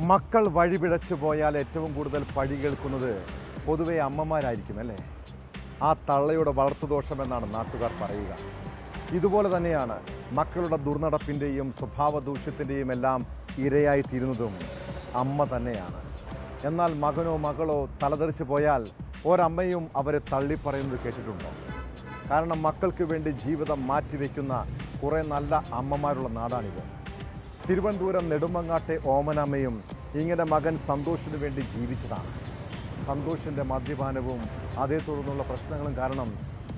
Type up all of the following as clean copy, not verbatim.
മക്കൾ വഴിപിഴച്ചു പോയാൽ ഏറ്റവും കൂടുതൽ പഴി കേൾക്കുന്നത് പൊതുവെ അമ്മമാരായിരിക്കും അല്ലേ? ആ തള്ളയുടെ വളർത്തുദോഷമെന്നാണ് നാട്ടുകാർ പറയുക. ഇതുപോലെ തന്നെയാണ് മക്കളുടെ ദുർനടപ്പിൻ്റെയും സ്വഭാവ ദൂഷ്യത്തിൻ്റെയും എല്ലാം ഇരയായി തീരുന്നതും അമ്മ തന്നെയാണ്. എന്നാൽ മകനോ മകളോ തലതെറിച്ച് പോയാൽ ഒരമ്മയും അവരെ തള്ളിപ്പറയുന്നത് കേട്ടിട്ടുണ്ടോ? കാരണം മക്കൾക്ക് വേണ്ടി ജീവിതം മാറ്റിവെക്കുന്ന കുറേ നല്ല അമ്മമാരുള്ള നാടാണിത്. തിരുവനന്തപുരം നെടുമങ്ങാട്ടെ ഓമനമ്മയും ഇങ്ങനെ മകൻ സന്തോഷിന് വേണ്ടി ജീവിച്ചതാണ്. സന്തോഷിൻ്റെ മദ്യപാനവും അതേ തുടർന്നുള്ള പ്രശ്നങ്ങളും കാരണം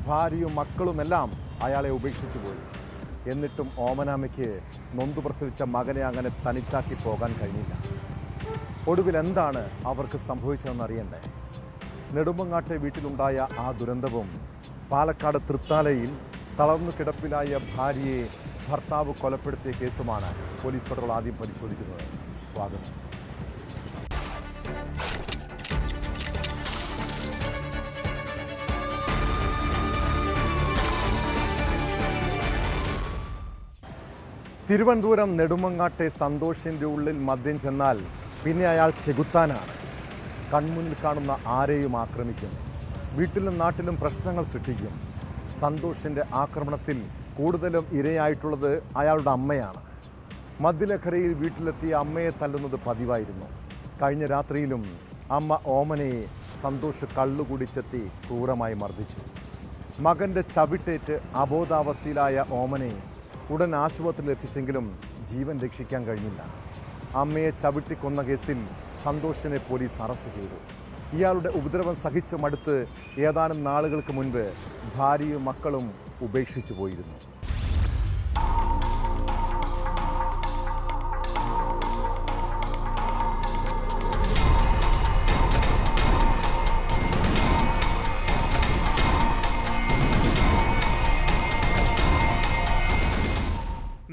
ഭാര്യയും മക്കളുമെല്ലാം അയാളെ ഉപേക്ഷിച്ചു പോയി. എന്നിട്ടും ഓമനാമ്മയ്ക്ക് നൊന്തു പ്രസവിച്ച മകനെ അങ്ങനെ തനിച്ചാക്കി പോകാൻ കഴിഞ്ഞില്ല. ഒടുവിൽ എന്താണ് അവർക്ക് സംഭവിച്ചതെന്ന് അറിയണ്ടേ? നെടുമങ്ങാട്ടെ വീട്ടിലുണ്ടായ ആ ദുരന്തവും പാലക്കാട് തൃത്താലയിൽ തളർന്നു കിടപ്പിലായ ഭാര്യയെ ഭർത്താവ് കൊലപ്പെടുത്തിയ കേസുമാണ് പോലീസ് പട്രോൾ ആദ്യം പരിശോധിക്കുന്നത്. സ്വാഗതം. തിരുവനന്തപുരം നെടുമങ്ങാട്ടെ സന്തോഷിൻ്റെ ഉള്ളിൽ മദ്യം ചെന്നാൽ പിന്നെ അയാൾ ചെകുത്താനാണ്. കൺമുന്നിൽ കാണുന്ന ആരെയും ആക്രമിക്കുന്നു. വീട്ടിലും നാട്ടിലും പ്രശ്നങ്ങൾ സൃഷ്ടിക്കും. സന്തോഷിൻ്റെ ആക്രമണത്തിൽ കൂടുതലും ഇരയായിട്ടുള്ളത് അയാളുടെ അമ്മയാണ്. മദ്യലഹരിയിൽ വീട്ടിലെത്തിയ അമ്മയെ തല്ലുന്നത് പതിവായിരുന്നു. കഴിഞ്ഞ രാത്രിയിലും അമ്മ ഓമനയെ സന്തോഷ് കള്ളുകുടിച്ചെത്തി ക്രൂരമായി മർദ്ദിച്ചു. മകൻ്റെ ചവിട്ടേറ്റ് അബോധാവസ്ഥയിലായ ഓമനയെ ഉടൻ ആശുപത്രിയിൽ എത്തിച്ചെങ്കിലും ജീവൻ രക്ഷിക്കാൻ കഴിഞ്ഞില്ല. അമ്മയെ ചവിട്ടിക്കൊന്ന കേസിൽ സന്തോഷിനെ പോലീസ് അറസ്റ്റ് ചെയ്തു. ഇയാളുടെ ഉപദ്രവം സഹിച്ച് മടുത്ത് ഏതാനും നാളുകൾക്ക് മുൻപ് ഭാര്യയും മക്കളും ഉപേക്ഷിച്ചു പോയിരുന്നു.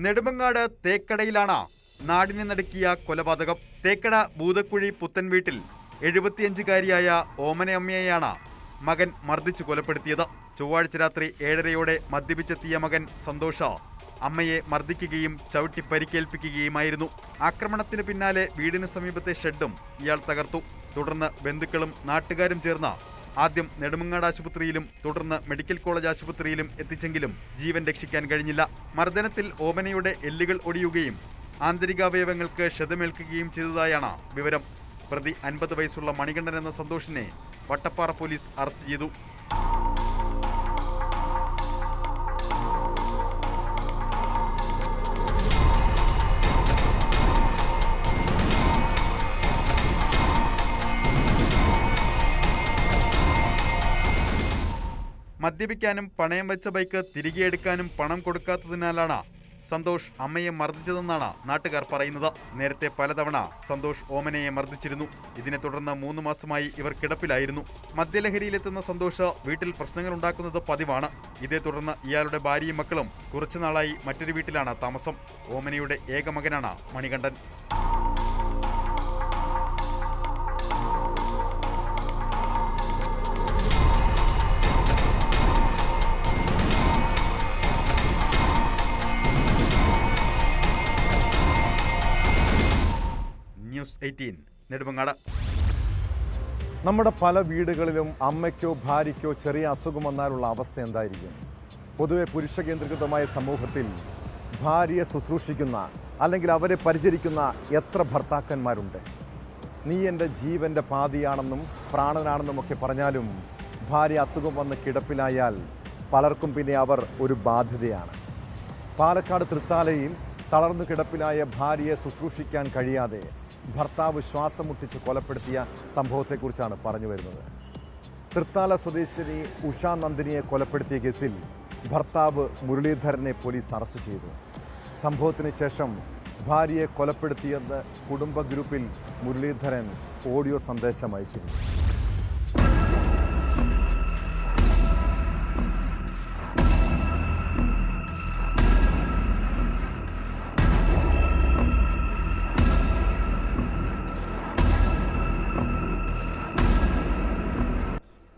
നെടുമങ്ങാട് തേക്കടയിലാണ് നാടിനെ നടുക്കിയ കൊലപാതകം. തേക്കട ഭൂതക്കുഴി പുത്തൻ വീട്ടിൽ 75-കാരിയായ ഓമനയമ്മയെയാണ് മകൻ മർദ്ദിച്ചു കൊലപ്പെടുത്തിയത്. ചൊവ്വാഴ്ച രാത്രി 7:30 മദ്യപിച്ചെത്തിയ മകൻ സന്തോഷ അമ്മയെ മർദ്ദിക്കുകയും ചവിട്ടി പരിക്കേൽപ്പിക്കുകയുമായിരുന്നു. ആക്രമണത്തിന് പിന്നാലെ വീടിന് സമീപത്തെ ഷെഡും ഇയാൾ തകർത്തു. തുടർന്ന് ബന്ധുക്കളും നാട്ടുകാരും ചേർന്ന് ആദ്യം നെടുമങ്ങാട് ആശുപത്രിയിലും തുടർന്ന് മെഡിക്കൽ കോളേജ് ആശുപത്രിയിലും എത്തിച്ചെങ്കിലും ജീവൻ രക്ഷിക്കാൻ കഴിഞ്ഞില്ല. മർദ്ദനത്തിൽ ഓമനയുടെ എല്ലുകൾ ഒടിയുകയും ആന്തരികാവയവങ്ങൾക്ക് ക്ഷതമേൽക്കുകയും ചെയ്തതായാണ് വിവരം. പ്രതി 50 വയസ്സുള്ള മണികണ്ഠൻ എന്ന സന്തോഷിനെ വട്ടപ്പാറ പോലീസ് അറസ്റ്റ് ചെയ്തു. മദ്യപിക്കാനും പണയം വെച്ച ബൈക്ക് തിരികെ എടുക്കാനും പണം കൊടുക്കാത്തതിനാലാണ് സന്തോഷ് അമ്മയെ മർദ്ദിച്ചതെന്നാണ് നാട്ടുകാർ പറയുന്നത്. നേരത്തെ പലതവണ സന്തോഷ് ഓമനയെ മർദ്ദിച്ചിരുന്നു. ഇതിനെ തുടർന്ന് 3 മാസമായി ഇവർ കിടപ്പിലായിരുന്നു. മദ്യലഹരിയിലെത്തുന്ന സന്തോഷ് വീട്ടിൽ പ്രശ്നങ്ങൾ ഉണ്ടാക്കുന്നത് പതിവാണ്. ഇതേ തുടർന്ന് ഇയാളുടെ ഭാര്യയും മക്കളും കുറച്ചുനാളായി മറ്റൊരു വീട്ടിലാണ് താമസം. ഓമനയുടെ ഏക മകനാണ് മണികണ്ഠൻ. ന്യൂസ് 18 നെടുമങ്ങാട്. നമ്മുടെ പല വീടുകളിലും അമ്മയ്ക്കോ ഭാര്യയ്ക്കോ ചെറിയ അസുഖം വന്നാലുള്ള അവസ്ഥ എന്തായിരിക്കും? പൊതുവെ പുരുഷ കേന്ദ്രീകൃതമായ സമൂഹത്തിൽ ഭാര്യയെ ശുശ്രൂഷിക്കുന്ന അല്ലെങ്കിൽ അവരെ പരിചരിക്കുന്ന എത്ര ഭർത്താക്കന്മാരുണ്ട്? നീ എൻ്റെ ജീവൻ്റെ പാതിയാണെന്നും പ്രാണനാണെന്നുമൊക്കെ പറഞ്ഞാലും ഭാര്യ അസുഖം വന്ന് കിടപ്പിലായാൽ പലർക്കും പിന്നെ അവർ ഒരു ബാധ്യതയാണ്. പാലക്കാട് തൃത്താലയിൽ തളർന്നു കിടപ്പിലായ ഭാര്യയെ ശുശ്രൂഷിക്കാൻ കഴിയാതെ ഭർത്താവ് ശ്വാസം മുട്ടിച്ച് കൊലപ്പെടുത്തിയ സംഭവത്തെക്കുറിച്ചാണ് പറഞ്ഞു വരുന്നത്. തൃത്താല സ്വദേശിനി ഉഷാ നന്ദിനിയെ കൊലപ്പെടുത്തിയ കേസിൽ ഭർത്താവ് മുരളീധരനെ പോലീസ് അറസ്റ്റ് ചെയ്തു. സംഭവത്തിന് ശേഷം ഭാര്യയെ കൊലപ്പെടുത്തിയെന്ന് കുടുംബ ഗ്രൂപ്പിൽ മുരളീധരൻ ഓഡിയോ സന്ദേശം അയച്ചിരുന്നു.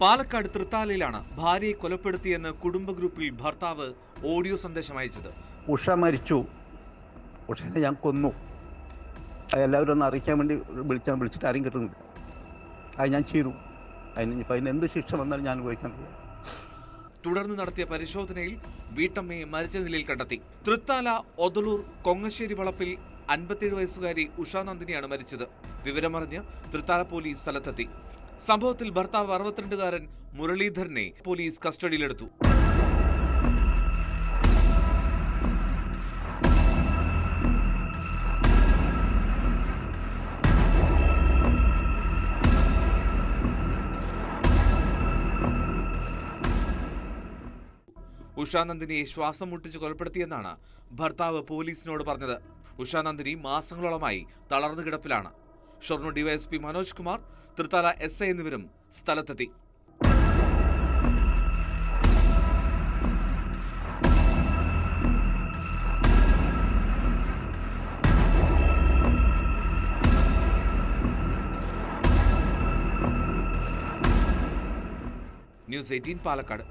പാലക്കാട് തൃത്താലയിലാണ് ഭാര്യയെ കൊലപ്പെടുത്തിയെന്ന് കുടുംബ ഗ്രൂപ്പിൽ ഭർത്താവ് ഓഡിയോ സന്ദേശം അയച്ചത്. ഉഷ മരിച്ചു, ഉഷനെ ഞാൻ കൊന്നു. എല്ലാവരും ഒന്ന് അറിയിക്കാൻ വേണ്ടി വിളിച്ചിട്ട് ആരും കിട്ടുന്നില്ല. അത് ഞാൻ ചെയ്തു. അതിന് എന്ത് ശിക്ഷ വന്നാലും ഞാൻ ഉപയോഗിക്കാൻ കഴിയും. തുടർന്ന് നടത്തിയ പരിശോധനയിൽ വീട്ടമ്മയെ മരിച്ച നിലയിൽ കണ്ടെത്തി. തൃത്താല ഒതളൂർ കൊങ്ങശ്ശേരി വളപ്പിൽ 57 വയസ്സുകാരി ഉഷാനന്ദിനിയാണ് മരിച്ചത്. വിവരമറിഞ്ഞ് തൃത്താല പോലീസ് സ്ഥലത്തെത്തി. സംഭവത്തിൽ ഭർത്താവ് 62-കാരൻ മുരളീധരനെ പോലീസ് കസ്റ്റഡിയിലെടുത്തു. ഉഷാനന്ദിനിയെ ശ്വാസം മുട്ടിച്ച് കൊലപ്പെടുത്തിയെന്നാണ് ഭർത്താവ് പോലീസിനോട് പറഞ്ഞത്. ഉഷാനന്ദിനി മാസങ്ങളോളമായി തളർന്നു കിടപ്പിലാണ്. ഷൊർണൂർ ഡിവൈഎസ്പി മനോജ് കുമാർ, തൃത്താല SI എന്നിവരും സ്ഥലത്തെത്തി. ന്യൂസ് 18 പാലക്കാട്.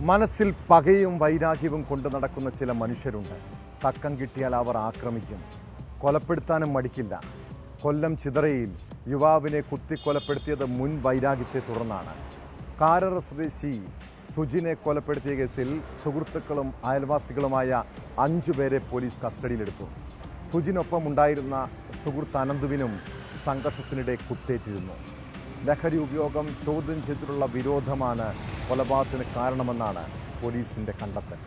മനസ്സിൽ പകയും വൈരാഗ്യവും കൊണ്ട് നടക്കുന്ന ചില മനുഷ്യരുണ്ട്. തക്കം കിട്ടിയാൽ അവർ ആക്രമിക്കും, കൊലപ്പെടുത്താനും മടിക്കില്ല. കൊല്ലം ചിതറയിൽ യുവാവിനെ കുത്തിക്കൊലപ്പെടുത്തിയത് മുൻ വൈരാഗ്യത്തെ തുടർന്നാണ്. കാരറ സ്വദേശി സുജിനെ കൊലപ്പെടുത്തിയ കേസിൽ സുഹൃത്തുക്കളും അയൽവാസികളുമായ 5 പേരെ പോലീസ് കസ്റ്റഡിയിലെടുത്തു. സുജിനൊപ്പം ഉണ്ടായിരുന്ന സുഹൃത്ത് അനന്തുവിനും സംഘർഷത്തിനിടെ കുത്തേറ്റിരുന്നു. ലഹരി ഉപയോഗം ചോദ്യം ചെയ്തിട്ടുള്ള വിരോധമാണ് കൊലപാതകത്തിന് കാരണമെന്നാണ് പോലീസിന്റെ കണ്ടെത്തൽ.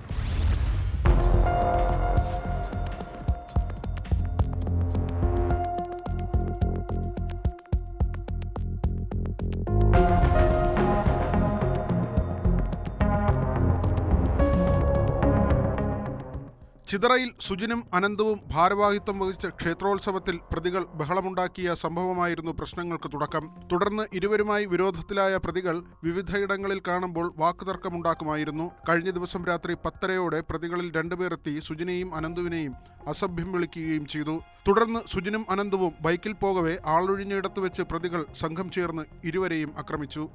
ചിതറയിൽ സുജിനും അനന്തവും ഭാരവാഹിത്വം വഹിച്ച ക്ഷേത്രോത്സവത്തിൽ പ്രതികൾ ബഹളമുണ്ടാക്കിയ സംഭവമായിരുന്നു പ്രശ്നങ്ങൾക്ക് തുടക്കം. തുടർന്ന് ഇരുവരുമായി വിരോധത്തിലായ പ്രതികൾ വിവിധയിടങ്ങളിൽ കാണുമ്പോൾ വാക്കുതർക്കമുണ്ടാക്കുമായിരുന്നു. കഴിഞ്ഞ ദിവസം രാത്രി 10:30-ഓടെ പ്രതികളിൽ 2 പേർ എത്തി സുജിനെയും അനന്തുവിനെയും അസഭ്യം വിളിക്കുകയും ചെയ്തു. തുടർന്ന് സുജിനും അനന്തവും ബൈക്കിൽ പോകവെ ആളൊഴിഞ്ഞയിടത്ത് വെച്ച് പ്രതികൾ സംഘം ചേർന്ന് ഇരുവരെയും ആക്രമിച്ചു.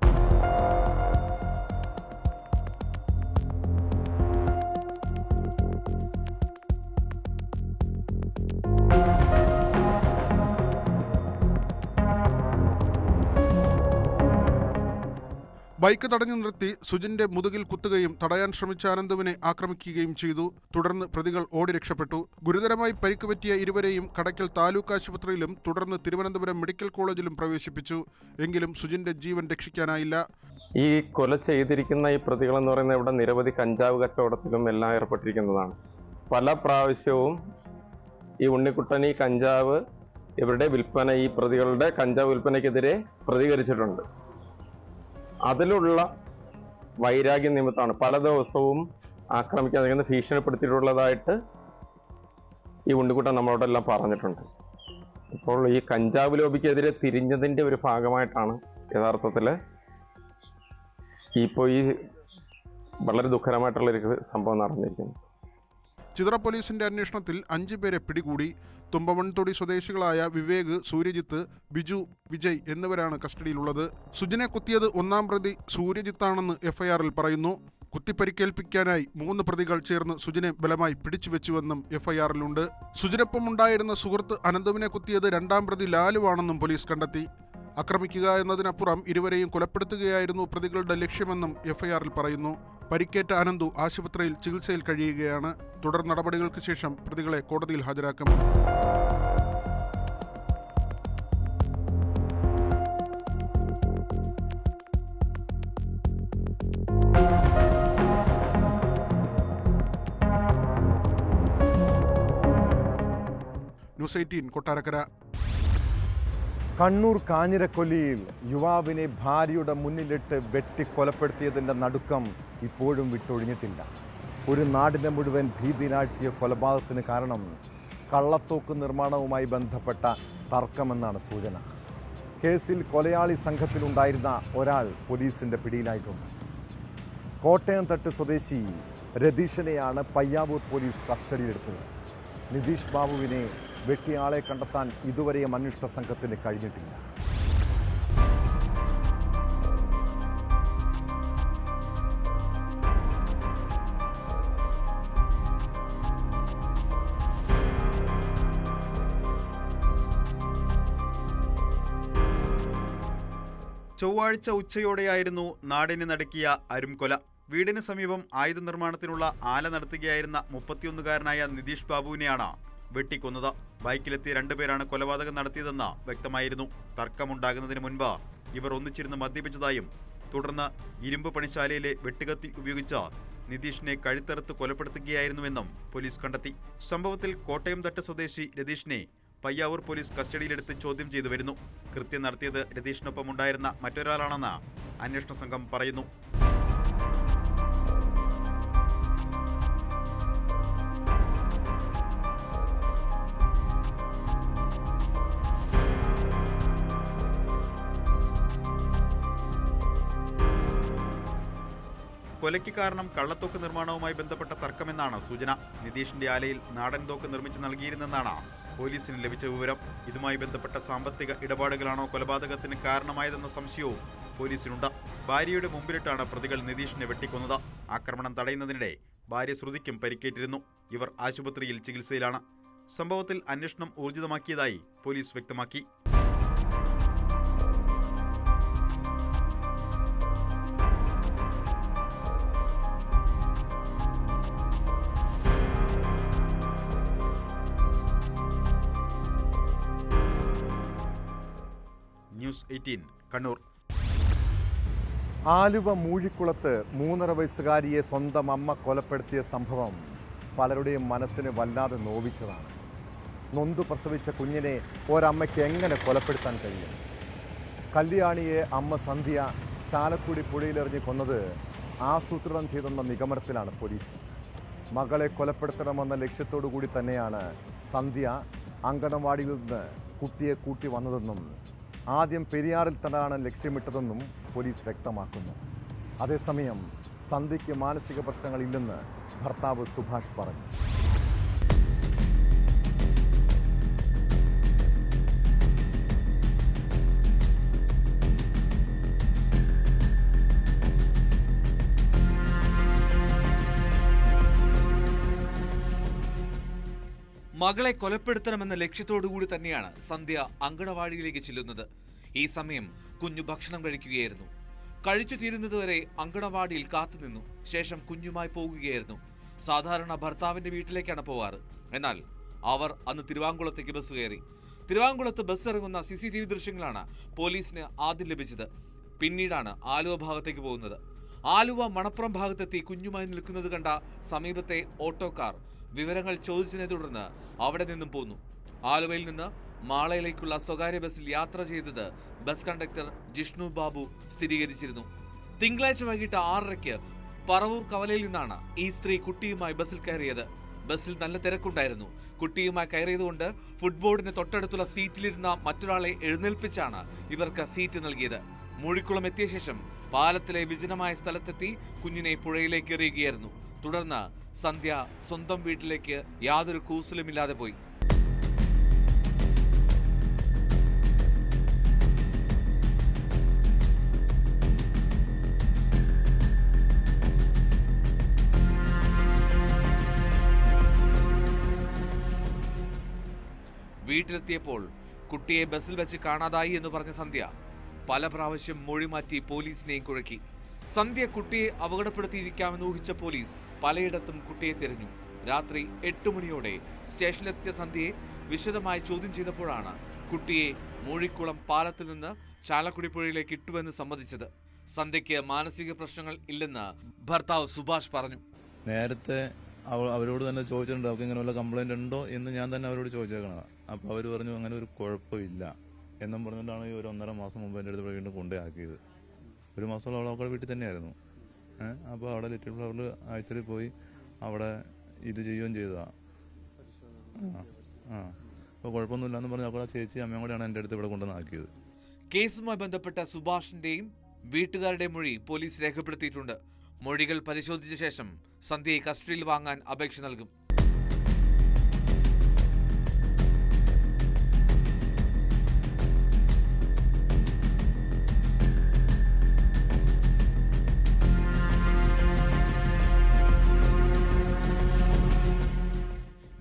ബൈക്ക് തടഞ്ഞു നിർത്തി സുജിന്റെ മുതുകിൽ കുത്തുകയും തടയാൻ ശ്രമിച്ച അനന്തുവിനെ ആക്രമിക്കുകയും ചെയ്തു. തുടർന്ന് പ്രതികൾ ഓടി രക്ഷപ്പെട്ടു. ഗുരുതരമായി പരിക്ക് പറ്റിയ ഇരുവരെയും കടയ്ക്കൽ താലൂക്ക് ആശുപത്രിയിലും തുടർന്ന് തിരുവനന്തപുരം മെഡിക്കൽ കോളേജിലും പ്രവേശിപ്പിച്ചു. എങ്കിലും സുജിന്റെ ജീവൻ രക്ഷിക്കാനായില്ല. ഈ കൊല ചെയ്തിരിക്കുന്ന ഈ പ്രതികളെന്ന് പറയുന്നത് ഇവിടെ നിരവധി കഞ്ചാവ് കച്ചവടത്തിലും എല്ലാം ഏർപ്പെട്ടിരിക്കുന്നതാണ്. പല പ്രാവശ്യവും ഈ ഉണ്ണിക്കുട്ടൻ ഈ കഞ്ചാവ് ഇവരുടെ വിൽപ്പന, ഈ പ്രതികളുടെ കഞ്ചാവ് വിൽപ്പനയ്ക്കെതിരെ പ്രതികരിച്ചിട്ടുണ്ട്. അതിലുള്ള വൈരാഗ്യ നിമിത്തമാണ് പല ദിവസവും ആക്രമിക്കാൻ ഭീഷണിപ്പെടുത്തിയിട്ടുള്ളതായിട്ട് ഈ ഉണ്ണിക്കുട്ടൻ നമ്മളോടെല്ലാം പറഞ്ഞിട്ടുണ്ട്. ഇപ്പോൾ ഈ കഞ്ചാവ് ലോബിക്കെതിരെ തിരിഞ്ഞതിൻ്റെ ഒരു ഭാഗമായിട്ടാണ് യഥാർത്ഥത്തിൽ ഇപ്പോൾ ഈ വളരെ ദുഃഖകരമായിട്ടുള്ളൊരു സംഭവം നടന്നിരിക്കുന്നത്. ചിതറ പോലീസിന്റെ അന്വേഷണത്തിൽ 5 പേരെ പിടികൂടി. തുമ്പമൺതൊടി സ്വദേശികളായ വിവേക്, സൂര്യജിത്ത്, ബിജു, വിജയ് എന്നിവരാണ് കസ്റ്റഡിയിലുള്ളത്. സുജിനെ കുത്തിയത് 1-ാം പ്രതി സൂര്യജിത്താണെന്ന് FIR-ൽ പറയുന്നു. കുത്തിപ്പരിക്കേൽപ്പിക്കാനായി 3 പ്രതികൾ ചേർന്ന് സുജിനെ ബലമായി പിടിച്ചുവെച്ചുവെന്നും FIR-ലുണ്ട്. സുജിനൊപ്പം ഉണ്ടായിരുന്ന സുഹൃത്ത് അനന്തുവിനെ കുത്തിയത് 2-ാം പ്രതി ലാലുവാണെന്നും പോലീസ് കണ്ടെത്തി. ആക്രമിക്കുക എന്നതിനപ്പുറം ഇരുവരെയും കൊലപ്പെടുത്തുകയായിരുന്നു പ്രതികളുടെ ലക്ഷ്യമെന്നും FIR-ൽ പറയുന്നു. പരിക്കേറ്റ അനന്തു ആശുപത്രിയിൽ ചികിത്സയിൽ കഴിയുകയാണ്. തുടർ നടപടികൾക്ക് ശേഷം പ്രതികളെ കോടതിയിൽ ഹാജരാക്കും. ന്യൂസ് 18 കൊട്ടാരക്കര. കണ്ണൂർ കാഞ്ഞിരക്കൊല്ലിയിൽ യുവാവിനെ ഭാര്യയുടെ മുന്നിലിട്ട് വെട്ടിക്കൊലപ്പെടുത്തിയതിൻ്റെ നടുക്കം ഇപ്പോഴും വിട്ടൊഴിഞ്ഞിട്ടില്ല. ഒരു നാടിനെ മുഴുവൻ ഭീതിയിലാഴ്ത്തിയ കൊലപാതകത്തിന് കാരണം കള്ളത്തോക്ക് നിർമ്മാണവുമായി ബന്ധപ്പെട്ട തർക്കമെന്നാണ് സൂചന. കേസിൽ കൊലയാളി സംഘത്തിലുണ്ടായിരുന്ന ഒരാൾ പോലീസിൻ്റെ പിടിയിലായിട്ടുണ്ട്. കോട്ടയം തട്ട് സ്വദേശി രതീഷിനെയാണ് പയ്യാവൂർ പോലീസ് കസ്റ്റഡിയിലെടുത്തത്. നിതീഷ് ബാബുവിനെ വെട്ടിയാളെ കണ്ടെത്താൻ ഇതുവരെയും അന്വേഷണ സംഘത്തിന് കഴിഞ്ഞിട്ടില്ല. ചൊവ്വാഴ്ച ഉച്ചയോടെയായിരുന്നു നാടിനെ നടുക്കിയ അരുംകൊല. വീടിന് സമീപം ആയുധ നിർമ്മാണത്തിനുള്ള ആല നടത്തുകയായിരുന്ന 31-കാരനായ നിതീഷ് ബാബുവിനെയാണ് വെട്ടിക്കൊന്നത്. ബൈക്കിലെത്തിയ 2 പേരാണ് കൊലപാതകം നടത്തിയതെന്ന് വ്യക്തമായിരുന്നു. തർക്കമുണ്ടാകുന്നതിന് മുൻപ് ഇവർ ഒന്നിച്ചിരുന്ന് മദ്യപിച്ചതായും തുടർന്ന് ഇരുമ്പ് പണിശാലയിലെ വെട്ടുകത്തി ഉപയോഗിച്ച് നിതീഷിനെ കഴുത്തറുത്ത് കൊലപ്പെടുത്തുകയായിരുന്നുവെന്നും പോലീസ് കണ്ടെത്തി. സംഭവത്തിൽ കോട്ടയം തട്ട് സ്വദേശി രതീഷിനെ പയ്യാവൂർ പോലീസ് കസ്റ്റഡിയിലെടുത്ത് ചോദ്യം ചെയ്തു വരുന്നു. കൃത്യം നടത്തിയത് രതീഷിനൊപ്പം ഉണ്ടായിരുന്ന മറ്റൊരാളാണെന്ന് അന്വേഷണ സംഘം പറയുന്നു. കൊലയ്ക്ക് കാരണം കള്ളത്തോക്ക് നിർമ്മാണവുമായി ബന്ധപ്പെട്ട തർക്കമെന്നാണ് സൂചന. നിതീഷിന്റെ ആലയിൽ നാടൻ തോക്ക് നിർമ്മിച്ച് നൽകിയിരുന്നെന്നാണ് പോലീസിന് ലഭിച്ച വിവരം. ഇതുമായി ബന്ധപ്പെട്ട സാമ്പത്തിക ഇടപാടുകളാണോ കൊലപാതകത്തിന് കാരണമായതെന്ന സംശയവും പോലീസിനുണ്ട്. ഭാര്യയുടെ മുമ്പിലിട്ടാണ് പ്രതികൾ നിതീഷിനെ വെട്ടിക്കൊന്നത്. ആക്രമണം തടയുന്നതിനിടെ ഭാര്യ ശ്രുതിക്കും പരിക്കേറ്റിരുന്നു. ഇവർ ആശുപത്രിയിൽ ചികിത്സയിലാണ്. സംഭവത്തിൽ അന്വേഷണം ഊർജിതമാക്കിയതായി പോലീസ് വ്യക്തമാക്കി. ന്യൂസ് 18 കണ്ണൂർ. ആലുവ മൂഴിക്കുളത്ത് 3.5 വയസ്സുകാരിയെ സ്വന്തം അമ്മ കൊലപ്പെടുത്തിയ സംഭവം പലരുടെയും മനസ്സിന് വല്ലാതെ നോവിച്ചതാണ്. നൊന്തു പ്രസവിച്ച കുഞ്ഞിനെ ഒരമ്മയ്ക്ക് എങ്ങനെ കൊലപ്പെടുത്താൻ കഴിയും? കല്യാണിയെ അമ്മ സന്ധ്യ ചാലക്കുടി പുഴയിലെറിഞ്ഞ് കൊന്നത് ആസൂത്രണം ചെയ്തെന്ന നിഗമനത്തിലാണ് പോലീസ്. മകളെ കൊലപ്പെടുത്തണമെന്ന ലക്ഷ്യത്തോടു കൂടി തന്നെയാണ് സന്ധ്യ അങ്കണവാടിയിൽ നിന്ന് കുട്ടിയെ കൂട്ടി വന്നതെന്നും ആദ്യം പെരിയാറിൽ തന്നെയാണ് ലക്ഷ്യമിട്ടതെന്നും പോലീസ് വ്യക്തമാക്കുന്നു. അതേസമയം സന്ധ്യയ്ക്ക് മാനസിക പ്രശ്നങ്ങളില്ലെന്ന് ഭർത്താവ് സുഭാഷ് പറഞ്ഞു. മകളെ കൊലപ്പെടുത്തണമെന്ന ലക്ഷ്യത്തോടുകൂടി തന്നെയാണ് സന്ധ്യ അങ്കണവാടിയിലേക്ക് ചെല്ലുന്നത്. ഈ സമയം കുഞ്ഞു ഭക്ഷണം കഴിക്കുകയായിരുന്നു. കഴിച്ചു തീരുന്നതുവരെ അങ്കണവാടിയിൽ കാത്തുനിന്നു. ശേഷം കുഞ്ഞുമായി പോകുകയായിരുന്നു. സാധാരണ ഭർത്താവിന്റെ വീട്ടിലേക്കാണ് പോവാറ്. എന്നാൽ അവർ അന്ന് തിരുവാങ്കുളത്തേക്ക് ബസ് കയറി. തിരുവാങ്കുളത്ത് ബസ് ഇറങ്ങുന്ന CCTV ദൃശ്യങ്ങളാണ് പോലീസിന് ആദ്യം ലഭിച്ചത്. പിന്നീടാണ് ആലുവ ഭാഗത്തേക്ക് പോകുന്നത്. ആലുവ മണപ്പുറം ഭാഗത്തെത്തി കുഞ്ഞുമായി നിൽക്കുന്നത് കണ്ട സമീപത്തെ ഓട്ടോക്കാർ വിവരങ്ങൾ ചോദിച്ചതിനെ തുടർന്ന് അവിടെ നിന്നും പോന്നു. ആലുവയിൽ നിന്ന് മാളയിലേക്കുള്ള സ്വകാര്യ ബസ്സിൽ യാത്ര ചെയ്തത് ബസ് കണ്ടക്ടർ ജിഷ്ണു ബാബു സ്ഥിരീകരിച്ചിരുന്നു. തിങ്കളാഴ്ച വൈകിട്ട് 6:30 പറവൂർ കവലയിൽ നിന്നാണ് ഈ സ്ത്രീ കുട്ടിയുമായി ബസ്സിൽ കയറിയത്. ബസ്സിൽ നല്ല തിരക്കുണ്ടായിരുന്നു. കുട്ടിയുമായി കയറിയതുകൊണ്ട് ഫുട്ബോർഡിന് തൊട്ടടുത്തുള്ള സീറ്റിലിരുന്ന മറ്റൊരാളെ എഴുന്നേൽപ്പിച്ചാണ് ഇവർക്ക് സീറ്റ് നൽകിയത്. മൂഴിക്കുളം എത്തിയ ശേഷം പാലത്തിലെ വിജനമായ സ്ഥലത്തെത്തി കുഞ്ഞിനെ പുഴയിലേക്ക് എറിയുകയായിരുന്നു. തുടർന്ന് സന്ധ്യ സ്വന്തം വീട്ടിലേക്ക് യാതൊരു കൂസലുമില്ലാതെ പോയി. വീട്ടിലെത്തിയപ്പോൾ കുട്ടിയെ ബസ്സിൽ വെച്ച് കാണാതായി എന്ന് പറഞ്ഞ സന്ധ്യ പല പ്രാവശ്യം മൊഴി മാറ്റി പോലീസിനെയും കുഴക്കി. സന്ധ്യ കുട്ടിയെ അപകടപ്പെടുത്തിയിരിക്കാമെന്ന് ഊഹിച്ച പോലീസ് പലയിടത്തും കുട്ടിയെ തിരഞ്ഞു. രാത്രി 8 മണിയോടെ സ്റ്റേഷനിലെത്തിച്ച സന്ധ്യയെ വിശദമായി ചോദ്യം ചെയ്തപ്പോഴാണ് കുട്ടിയെ മൂഴിക്കുളം പാലത്തിൽ നിന്ന് ചാലക്കുടി പുഴയിലേക്ക് ഇട്ടുവെന്ന് സമ്മതിച്ചത്. സന്ധ്യയ്ക്ക് മാനസിക പ്രശ്നങ്ങൾ ഇല്ലെന്ന് ഭർത്താവ് സുഭാഷ് പറഞ്ഞു. നേരത്തെ അവരോട് തന്നെ ചോദിച്ചിട്ടുണ്ട്, അവർക്ക് ഇങ്ങനെ വല്ല കംപ്ലൈന്റ് ഉണ്ടോ എന്ന് ഞാൻ തന്നെ അവരോട് ചോദിച്ചേക്കണം. അപ്പോൾ അവർ പറഞ്ഞു അങ്ങനെ ഒരു കുഴപ്പമില്ല എന്നും പറഞ്ഞിട്ടാണ് ഈ ഒരു 1.5 മാസം മുമ്പ് എൻ്റെ അടുത്ത് വീണ്ടും കൊണ്ടുപോയാക്കിയത്. 1 മാസത്തോളം അവളുടെ വീട്ടിൽ തന്നെയായിരുന്നു. അപ്പോൾ അവിടെ ലിറ്റിൽ ഫ്ലവറിൽ ആഴ്ചയിൽ പോയി അവിടെ ഇത് ചെയ്യുകയും ചെയ്തതാണ്. അപ്പോൾ കുഴപ്പമൊന്നുമില്ല പറഞ്ഞ് അവിടെ ചേച്ചി അമ്മയും കൂടെയാണ് എൻ്റെ അടുത്ത് ഇവിടെ കൊണ്ടുവന്നാക്കിയത്. കേസുമായി ബന്ധപ്പെട്ട സുഭാഷിന്റെയും വീട്ടുകാരുടെയും മൊഴി പോലീസ് രേഖപ്പെടുത്തിയിട്ടുണ്ട്. മൊഴികൾ പരിശോധിച്ച ശേഷം സന്ധ്യയെ കസ്റ്റഡിയിൽ വാങ്ങാൻ അപേക്ഷ നൽകും.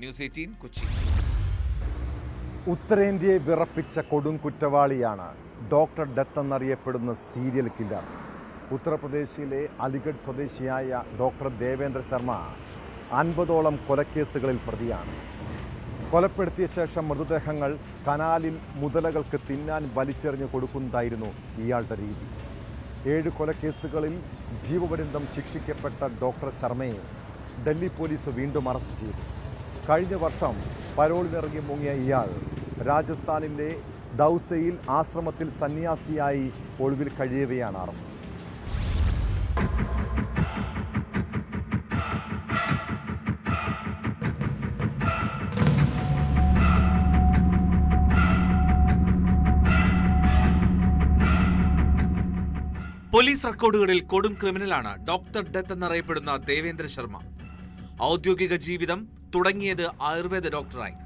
ന്യൂസ് 18 കൊച്ചി. ഉത്തരേന്ത്യയെ വിറപ്പിച്ച കൊടും കുറ്റവാളിയാണ് ഡോക്ടർ ഡെത്ത് എന്നറിയപ്പെടുന്ന സീരിയൽ കില്ലർ. ഉത്തർപ്രദേശിലെ അലിഗഡ് സ്വദേശിയായ ഡോക്ടർ ദേവേന്ദ്ര ശർമ്മ 50ഓളം കൊലക്കേസുകളിൽ പ്രതിയാണ്. കൊലപ്പെടുത്തിയ ശേഷം മൃതദേഹങ്ങൾ കനാലിൽ മുതലകൾക്ക് തിന്നാൻ വലിച്ചെറിഞ്ഞു കൊടുക്കുന്നതായിരുന്നു ഇയാളുടെ രീതി. 7 കൊലക്കേസുകളിൽ ജീവപര്യന്തം ശിക്ഷിക്കപ്പെട്ട ഡോക്ടർ ശർമ്മയെ ഡൽഹി പോലീസ് വീണ്ടും അറസ്റ്റ് ചെയ്തു. കഴിഞ്ഞ വർഷം പരോളിനിറങ്ങി മുങ്ങിയ ഇയാൾ രാജസ്ഥാനിലെ ദൗസയിൽ ആശ്രമത്തിൽ സന്യാസിയായി ഒളിവിൽ കഴിയവെയാണ് അറസ്റ്റ്. പോലീസ് റെക്കോർഡുകളിൽ കൊടും ക്രിമിനലാണ് ഡോക്ടർ ഡെത്ത് എന്നറിയപ്പെടുന്ന ദേവേന്ദ്ര ശർമ്മ. ഔദ്യോഗിക ജീവിതം തുടങ്ങിയത് ആയുർവേദ ഡോക്ടറായി.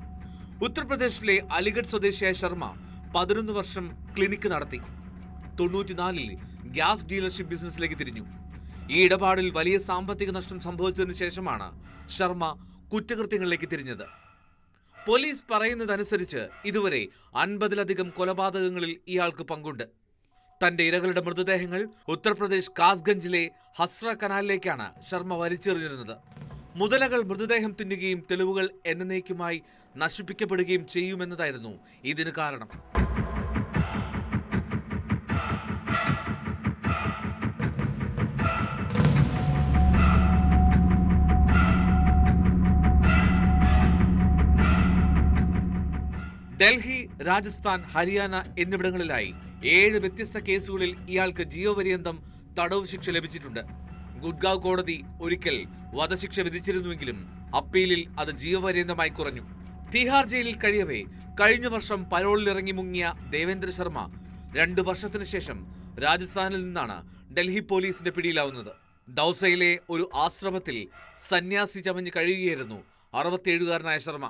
ഉത്തർപ്രദേശിലെ അലിഗഡ് സ്വദേശിയായ ശർമ്മ 11 വർഷം ക്ലിനിക്ക് നടത്തി. 94-ൽ ഗ്യാസ് ഡീലർഷിപ്പ് ബിസിനസ്സിലേക്ക് തിരിഞ്ഞു. ഈ ഇടപാടിൽ വലിയ സാമ്പത്തിക നഷ്ടം സംഭവിച്ചതിനു ശേഷമാണ് ശർമ്മ കുറ്റകൃത്യങ്ങളിലേക്ക് തിരിഞ്ഞത്. പോലീസ് പറയുന്നതനുസരിച്ച് ഇതുവരെ 50-ലധികം കൊലപാതകങ്ങളിൽ ഇയാൾക്ക് പങ്കുണ്ട്. തന്റെ ഇരകളുടെ മൃതദേഹങ്ങൾ ഉത്തർപ്രദേശ് കാസ്ഗഞ്ചിലെ ഹസ്ര കനാലിലേക്കാണ് ശർമ്മ വലിച്ചെറിഞ്ഞിരുന്നത്. മുതലകൾ മൃതദേഹം തിന്നുകയും തെളിവുകൾ എന്നേക്കുമായി നശിപ്പിക്കപ്പെടുകയും ചെയ്യുമെന്നതായിരുന്നു ഇതിന് കാരണം. ഡൽഹി, രാജസ്ഥാൻ, ഹരിയാന എന്നിവിടങ്ങളിലായി 7 വ്യത്യസ്ത കേസുകളിൽ ഇയാൾക്ക് ജീവപര്യന്തം തടവ് ശിക്ഷ ലഭിച്ചിട്ടുണ്ട്. ഗുഡ്ഗാവ് കോടതി ഒരിക്കൽ വധശിക്ഷ വിധിച്ചിരുന്നുവെങ്കിലും അപ്പീലിൽ അത് ജീവപര്യന്തമായി കുറഞ്ഞു. തിഹാർ ജയിലിൽ കഴിയവേ കഴിഞ്ഞ വർഷം പരോളിലിറങ്ങി മുങ്ങിയ ദേവേന്ദ്ര ശർമ്മ 2 വർഷത്തിനു ശേഷം രാജസ്ഥാനിൽ നിന്നാണ് ഡൽഹി പോലീസിന്റെ പിടിയിലാവുന്നത്. ദൗസയിലെ ഒരു ആശ്രമത്തിൽ സന്യാസി ചമഞ്ഞ് കഴിയുകയായിരുന്നു 67-കാരനായ ശർമ്മ.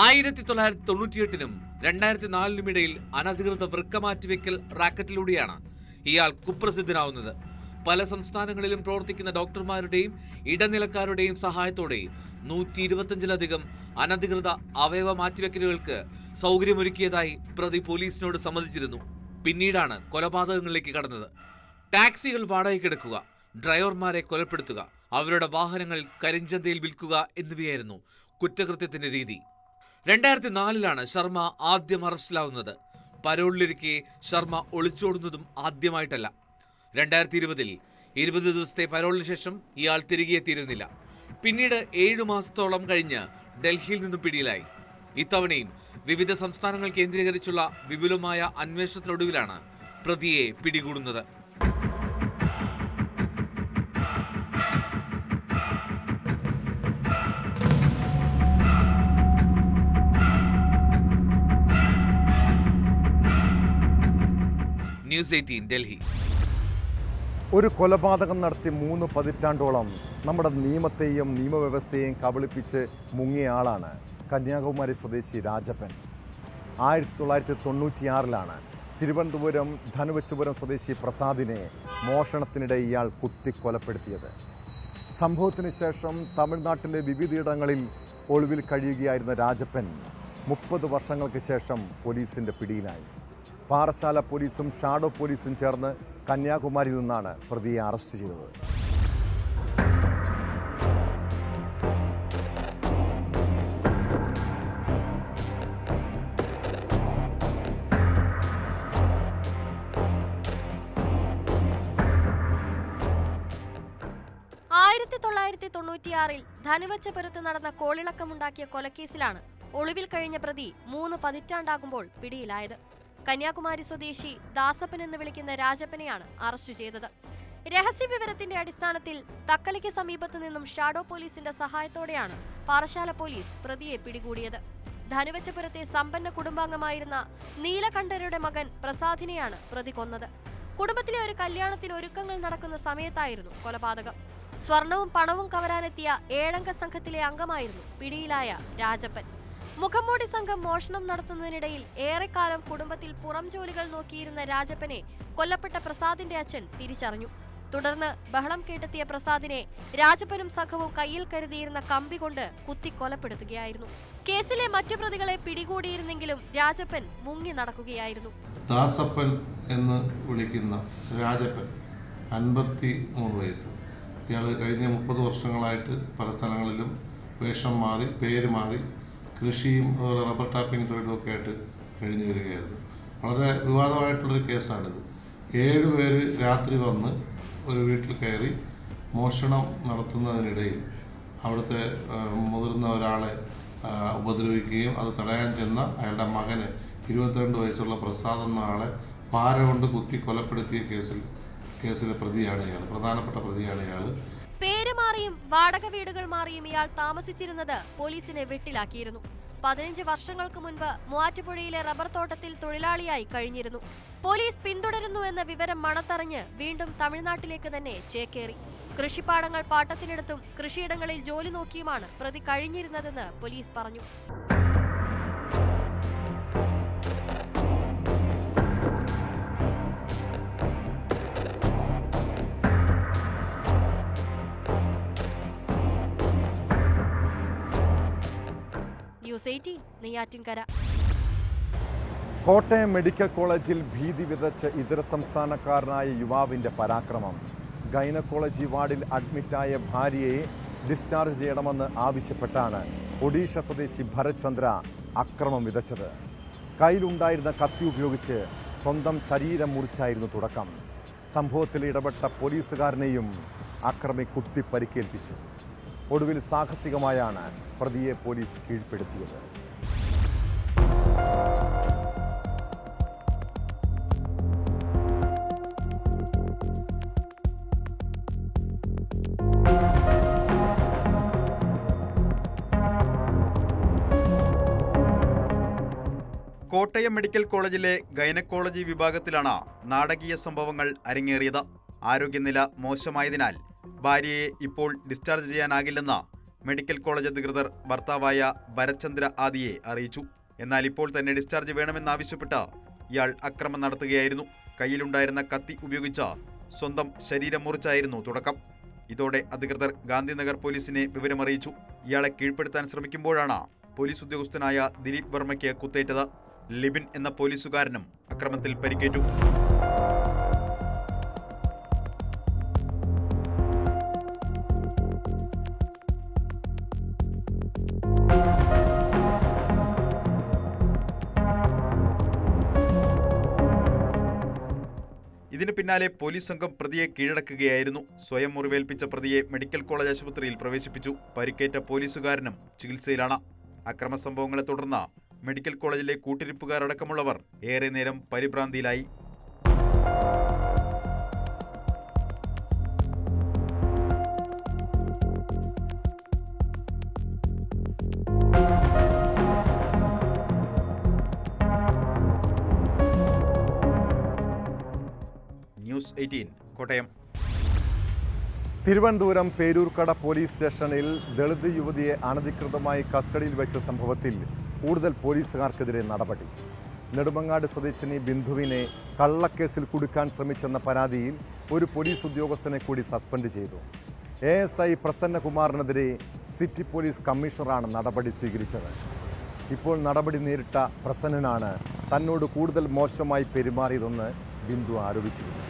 ആയിരത്തി 1998-നും 2004-നും ഇടയിൽ അനധികൃത വൃക്ക മാറ്റിവെക്കൽ റാക്കറ്റിലൂടെയാണ് ഇയാൾ കുപ്രസിദ്ധനാവുന്നത്. പല സംസ്ഥാനങ്ങളിലും പ്രവർത്തിക്കുന്ന ഡോക്ടർമാരുടെയും ഇടനിലക്കാരുടെയും സഹായത്തോടെ 125-ലധികം അനധികൃത അവയവ മാറ്റിവെക്കലുകൾക്ക് സൗകര്യമൊരുക്കിയതായി പ്രതി പോലീസിനോട് സമ്മതിച്ചിരുന്നു. പിന്നീടാണ് കൊലപാതകങ്ങളിലേക്ക് കടന്നത്. ടാക്സികൾ വാടകയ്ക്കെടുക്കുക, ഡ്രൈവർമാരെ കൊലപ്പെടുത്തുക, അവരുടെ വാഹനങ്ങൾ കരിഞ്ചന്തയിൽ വിൽക്കുക എന്നിവയായിരുന്നു കുറ്റകൃത്യത്തിന്റെ രീതി. 2004-ലാണ് ശർമ്മ ആദ്യം അറസ്റ്റിലാവുന്നത്. പരോളിലിരിക്കെ ശർമ്മ ഒളിച്ചോടുന്നതും ആദ്യമായിട്ടല്ല. 2020-ൽ 20 ദിവസത്തെ പരോളിന് ശേഷം ഇയാൾ തിരികെ എത്തിയിരുന്നില്ല. പിന്നീട് 7 മാസത്തോളം കഴിഞ്ഞ് ഡൽഹിയിൽ നിന്നും പിടിയിലായി. ഇത്തവണയും വിവിധ സംസ്ഥാനങ്ങൾ കേന്ദ്രീകരിച്ചുള്ള വിപുലമായ അന്വേഷണത്തിനൊടുവിലാണ് പ്രതിയെ പിടികൂടുന്നത്. ന്യൂസ് 18 ഡൽഹി. ഒരു കൊലപാതകം നടത്തി 3 പതിറ്റാണ്ടോളം നമ്മുടെ നിയമത്തെയും നിയമവ്യവസ്ഥയെയും കബളിപ്പിച്ച് മുങ്ങിയ ആളാണ് കന്യാകുമാരി സ്വദേശി രാജപ്പൻ. 1996-ലാണ് തിരുവനന്തപുരം ധനുവച്ചപുരം സ്വദേശി പ്രസാദിനെ മോഷണത്തിനിടെ ഇയാൾ കുത്തിക്കൊലപ്പെടുത്തിയത്. സംഭവത്തിന് ശേഷം തമിഴ്നാട്ടിലെ വിവിധയിടങ്ങളിൽ ഒളിവിൽ കഴിയുകയായിരുന്ന രാജപ്പൻ 30 വർഷങ്ങൾക്ക് ശേഷം പോലീസിൻ്റെ പിടിയിലായി. പാറശാല പോലീസും ഷാഡോ പോലീസും ചേർന്ന് കന്യാകുമാരിയിൽ നിന്നാണ് പ്രതിയെ അറസ്റ്റ് ചെയ്തത്. ധനുവച്ചപുരത്ത് നടന്ന കോളിളക്കമുണ്ടാക്കിയ കൊലക്കേസിലാണ് ഒളിവിൽ കഴിഞ്ഞ പ്രതി 3 പതിറ്റാണ്ടാകുമ്പോൾ പിടിയിലായത്. കന്യാകുമാരി സ്വദേശി ദാസപ്പൻ എന്ന് വിളിക്കുന്ന രാജപ്പനെയാണ് അറസ്റ്റ് ചെയ്തത്. രഹസ്യവിവരത്തിന്റെ അടിസ്ഥാനത്തിൽ തക്കലയ്ക്ക് സമീപത്തു നിന്നും ഷാഡോ പോലീസിന്റെ സഹായത്തോടെയാണ് പാറശാല പോലീസ് പ്രതിയെ പിടികൂടിയത്. ധനുവച്ചപുരത്തെ സമ്പന്ന കുടുംബാംഗമായിരുന്ന നീലകണ്ഠരുടെ മകൻ പ്രസാദിനെയാണ് പ്രതി കൊന്നത്. കുടുംബത്തിലെ ഒരു കല്യാണത്തിന് ഒരുക്കങ്ങൾ നടക്കുന്ന സമയത്തായിരുന്നു കൊലപാതകം. സ്വർണവും പണവും കവരാനെത്തിയ 7-അംഗ സംഘത്തിലെ അംഗമായിരുന്നു പിടിയിലായ രാജപ്പൻ. മുഖംമൂടി സംഘം മോഷണം നടത്തുന്നതിനിടയിൽ ഏറെക്കാലം കുടുംബത്തിൽ പുറം ജോലികൾ നോക്കിയിരുന്ന രാജപ്പനെ കൊല്ലപ്പെട്ട പ്രസാദിന്റെ അച്ഛൻ തിരിച്ചറിഞ്ഞു. തുടർന്ന് ബഹളം കേട്ടെത്തിയ പ്രസാദിനെ രാജപ്പനും സംഘവും കയ്യിൽ കരുതിയിരുന്ന കമ്പി കൊണ്ട് കുത്തി കൊലപ്പെടുത്തുകയായിരുന്നു. കേസിലെ മറ്റു പ്രതികളെ പിടികൂടിയിരുന്നെങ്കിലും രാജപ്പൻ മുങ്ങി നടക്കുകയായിരുന്നു. ദാസപ്പൻ എന്ന് വിളിക്കുന്ന രാജപ്പൻ 53 വയസ്സ്. ഇയാൾ കഴിഞ്ഞ 30 വർഷങ്ങളായിട്ട് പല സ്ഥലങ്ങളിലും വേഷം മാറി പേര് മാറി കൃഷിയും അതുപോലെ റബ്ബർ ടാപ്പിംഗ് തൊഴിലും ഒക്കെ ആയിട്ട് കഴിഞ്ഞു വരികയായിരുന്നു. വളരെ വിവാദമായിട്ടുള്ളൊരു കേസാണിത്. 7 പേര് രാത്രി വന്ന് ഒരു വീട്ടിൽ കയറി മോഷണം നടത്തുന്നതിനിടയിൽ അവിടുത്തെ മുതിർന്ന ഒരാളെ ഉപദ്രവിക്കുകയും അത് തടയാൻ ചെന്ന അയാളുടെ മകന് 22 വയസ്സുള്ള പ്രസാദ് എന്ന ആളെ പാര കൊണ്ട് കുത്തി കൊലപ്പെടുത്തിയ കേസിലെ പ്രതിയാണ് ഇയാൾ, പ്രധാനപ്പെട്ട പ്രതിയാണ് ഇയാൾ. പേര് മാറിയും വാടക വീടുകൾ മാറിയും ഇയാൾ താമസിച്ചിരുന്നത് പോലീസിനെ വെട്ടിലാക്കിയിരുന്നു. 15 വർഷങ്ങൾക്ക് മുൻപ് മൂവാറ്റുപുഴയിലെ റബ്ബർ തോട്ടത്തിൽ തൊഴിലാളിയായി കഴിഞ്ഞിരുന്നു. പോലീസ് പിന്തുടരുന്നു എന്ന വിവരം മണത്തറിഞ്ഞ് വീണ്ടും തമിഴ്നാട്ടിലേക്ക് തന്നെ ചേക്കേറി. കൃഷിപ്പാടങ്ങൾ പാട്ടത്തിനെടുത്തും കൃഷിയിടങ്ങളിൽ ജോലി നോക്കിയുമാണ് പ്രതി കഴിഞ്ഞിരുന്നതെന്ന് പോലീസ് പറഞ്ഞു. ന്യൂസ് 18 നെയ്യാറ്റിൻകര. കോട്ടയം മെഡിക്കൽ കോളേജിൽ ഭീതി വിതച്ച ഇതര സംസ്ഥാനക്കാരനായ യുവാവിന്റെ പരാക്രമം. ഗൈനക്കോളജി വാർഡിൽ അഡ്മിറ്റായ ഭാര്യയെ ഡിസ്ചാർജ് ചെയ്യണമെന്ന് ആവശ്യപ്പെട്ടാണ് ഒഡീഷ സ്വദേശി ഭരത് ചന്ദ്ര അക്രമം വിതച്ചത്. കയ്യിലുണ്ടായിരുന്ന കത്തി ഉപയോഗിച്ച് സ്വന്തം ശരീരം മുറിച്ചായിരുന്നു തുടക്കം. സംഭവത്തിൽ ഇടപെട്ട പോലീസുകാരനെയും അക്രമി കുത്തി പരിക്കേൽപ്പിച്ചു. ഒടുവിൽ സാഹസികമായാണ് പ്രതിയെ പോലീസ് കീഴ്പ്പെടുത്തിയത്. കോട്ടയം മെഡിക്കൽ കോളേജിലെ ഗൈനക്കോളജി വിഭാഗത്തിലാണ് നാടകീയ സംഭവങ്ങൾ അരങ്ങേറിയത്. ആരോഗ്യനില മോശമായതിനാൽ ഭാര്യയെ ഇപ്പോൾ ഡിസ്ചാർജ് ചെയ്യാനാകില്ലെന്ന് മെഡിക്കൽ കോളേജ് അധികൃതർ ഭർത്താവായ ഭരത്ചന്ദ്ര ആദിയെ അറിയിച്ചു. എന്നാൽ ഇപ്പോൾ തന്നെ ഡിസ്ചാർജ് വേണമെന്നാവശ്യപ്പെട്ട് ഇയാൾ അക്രമം നടത്തുകയായിരുന്നു. കയ്യിലുണ്ടായിരുന്ന കത്തി ഉപയോഗിച്ച് സ്വന്തം ശരീരം മുറിച്ചായിരുന്നു തുടക്കം. ഇതോടെ അധികൃതർ ഗാന്ധിനഗർ പോലീസിനെ വിവരമറിയിച്ചു. ഇയാളെ കീഴ്പ്പെടുത്താൻ ശ്രമിക്കുമ്പോഴാണ് പോലീസ് ഉദ്യോഗസ്ഥനായ ദിലീപ് വർമ്മയ്ക്ക് കുത്തേറ്റത്. ലിബിൻ എന്ന പോലീസുകാരനും അക്രമത്തിൽ പരിക്കേറ്റു. ഇതിന് പിന്നാലെ പോലീസ് സംഘം പ്രതിയെ കീഴടക്കുകയായിരുന്നു. സ്വയം മുറിവേൽപ്പിച്ച പ്രതിയെ മെഡിക്കൽ കോളേജ് ആശുപത്രിയിൽ പ്രവേശിപ്പിച്ചു. പരിക്കേറ്റ പോലീസുകാരനും ചികിത്സയിലാണ്. അക്രമ സംഭവങ്ങളെ തുടർന്ന് മെഡിക്കൽ കോളേജിലെ കൂട്ടിരിപ്പുകാരടക്കമുള്ളവർ ഏറെ നേരം പരിഭ്രാന്തിയിലായി. ന്യൂസ് 18 കോട്ടയം. തിരുവനന്തപുരം പേരൂർക്കട പോലീസ് സ്റ്റേഷനിൽ ദളിത് യുവതിയെ അനധികൃതമായി കസ്റ്റഡിയിൽ വെച്ച സംഭവത്തിൽ കൂടുതൽ പോലീസുകാർക്കെതിരെ നടപടി. നെടുമങ്ങാട് സ്വദേശിനി ബിന്ദുവിനെ കള്ളക്കേസിൽ കുടുക്കാൻ ശ്രമിച്ചെന്ന പരാതിയിൽ ഒരു പോലീസ് ഉദ്യോഗസ്ഥനെ കൂടി സസ്പെൻഡ് ചെയ്തു. ASI പ്രസന്നകുമാറിനെതിരെ സിറ്റി പോലീസ് കമ്മീഷണറാണ് നടപടി സ്വീകരിച്ചത്. ഇപ്പോൾ നടപടി നേരിട്ട പ്രസന്നനാണ് തന്നോട് കൂടുതൽ മോശമായി പെരുമാറിയതെന്ന് ബിന്ദു ആരോപിച്ചിരുന്നു.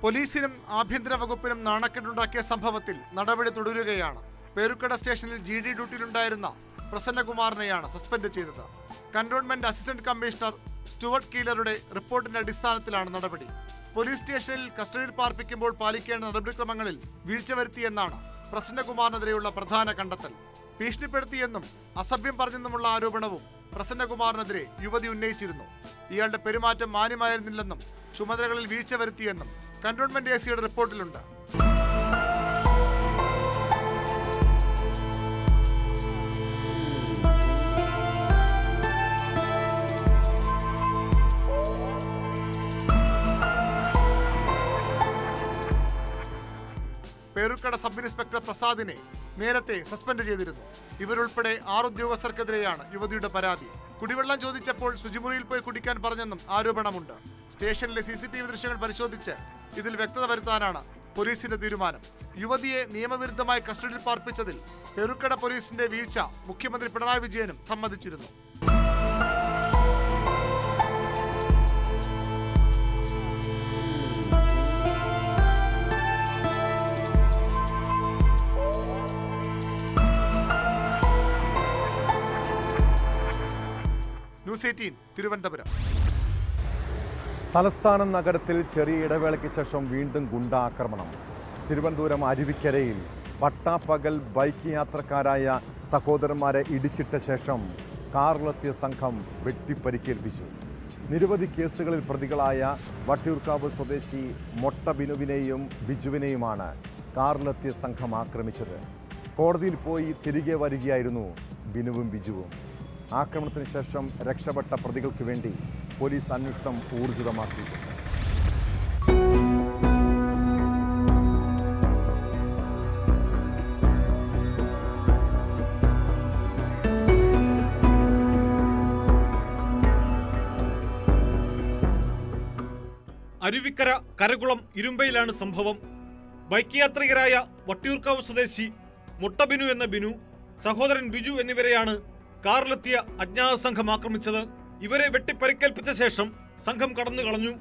പോലീസിനും ആഭ്യന്തര വകുപ്പിനും നാണക്കേടുണ്ടാക്കിയ സംഭവത്തിൽ നടപടി തുടരുകയാണ്. പേരുക്കട സ്റ്റേഷനിൽ GD ഡ്യൂട്ടിയിലുണ്ടായിരുന്ന പ്രസന്നകുമാറിനെയാണ് സസ്പെൻഡ് ചെയ്തത്. കന്റോൺമെന്റ് അസിസ്റ്റന്റ് കമ്മീഷണർ സ്റ്റുവർട്ട് കീലറുടെ റിപ്പോർട്ടിന്റെ അടിസ്ഥാനത്തിലാണ് നടപടി. പോലീസ് സ്റ്റേഷനിൽ കസ്റ്റഡിയിൽ പാർപ്പിക്കുമ്പോൾ പാലിക്കേണ്ട നടപടിക്രമങ്ങളിൽ വീഴ്ച വരുത്തിയെന്നാണ് പ്രസന്നകുമാറിനെതിരെയുള്ള പ്രധാന കണ്ടെത്തൽ. ഭീഷണിപ്പെടുത്തിയെന്നും അസഭ്യം പറഞ്ഞെന്നുമുള്ള ആരോപണവും പ്രസന്നകുമാറിനെതിരെ യുവതി ഉന്നയിച്ചിരുന്നു. ഇയാളുടെ പെരുമാറ്റം മാന്യമായിരുന്നില്ലെന്നും ചുമതലകളിൽ വീഴ്ച വരുത്തിയെന്നും കന്റോൺമെന്റ് ACയുടെ റിപ്പോർട്ടിലുണ്ട്. സബ് ഇൻസ്പെക്ടർ പ്രസാദിനെ നേരത്തെ സസ്പെൻഡ് ചെയ്തിരുന്നു. ഇവരുൾപ്പെടെ 6 ഉദ്യോഗസ്ഥർക്കെതിരെയാണ് യുവതിയുടെ പരാതി. കുടിവെള്ളം ചോദിച്ചപ്പോൾ ശുചിമുറിയിൽ പോയി കുടിക്കാൻ പറഞ്ഞെന്നും ആരോപണമുണ്ട്. സ്റ്റേഷനിലെ CCTV ദൃശ്യങ്ങൾ പരിശോധിച്ച് ഇതിൽ വ്യക്തത വരുത്താനാണ് പോലീസിന്റെ തീരുമാനം. യുവതിയെ നിയമവിരുദ്ധമായി കസ്റ്റഡിയിൽ പാർപ്പിച്ചതിൽ പെരുക്കട പോലീസിന്റെ വീഴ്ച മുഖ്യമന്ത്രി പിണറായി വിജയനും സമ്മതിച്ചിരുന്നു. ന്യൂസ് 18 തിരുവനന്തപുരം. തലസ്ഥാനം നഗരത്തിൽ ചെറിയ ഇടവേളയ്ക്ക് ശേഷം വീണ്ടും ഗുണ്ടാക്രമണം. തിരുവനന്തപുരം അരുവിക്കരയിൽ പട്ടാപ്പകൽ ബൈക്ക് യാത്രക്കാരായ സഹോദരന്മാരെ ഇടിച്ചിട്ട ശേഷം കാറിലെത്തിയ സംഘം വെട്ടിപ്പരിക്കേൽപ്പിച്ചു. നിരവധി കേസുകളിൽ പ്രതികളായ വട്ടിയൂർക്കാവ് സ്വദേശി മൊട്ട ബിനുവിനെയും ബിജുവിനെയുമാണ് കാറിലെത്തിയ സംഘം ആക്രമിച്ചത്. കോടതിയിൽ പോയി തിരികെ വരികയായിരുന്നു ബിനുവും ബിജുവും. ആക്രമണത്തിന് ശേഷം രക്ഷപ്പെട്ട പ്രതികൾക്ക് വേണ്ടി പോലീസ് അന്വേഷണം ഊർജിതമാക്കി. അരുവിക്കര കരകുളം ഇരുമ്പയിലാണ് സംഭവം. ബൈക്ക് യാത്രികരായ വട്ടിയൂർക്കാവ് സ്വദേശി മൊട്ട ബിനു എന്ന ബിനു, സഹോദരൻ ബിജു എന്നിവരെയാണ് കാറിലെത്തിയ അജ്ഞാത സംഘം ആക്രമിച്ചത്. ഇവരെ വെട്ടിപ്പരിക്കേൽപ്പിച്ച ശേഷം സംഘം കടന്നു കളഞ്ഞു.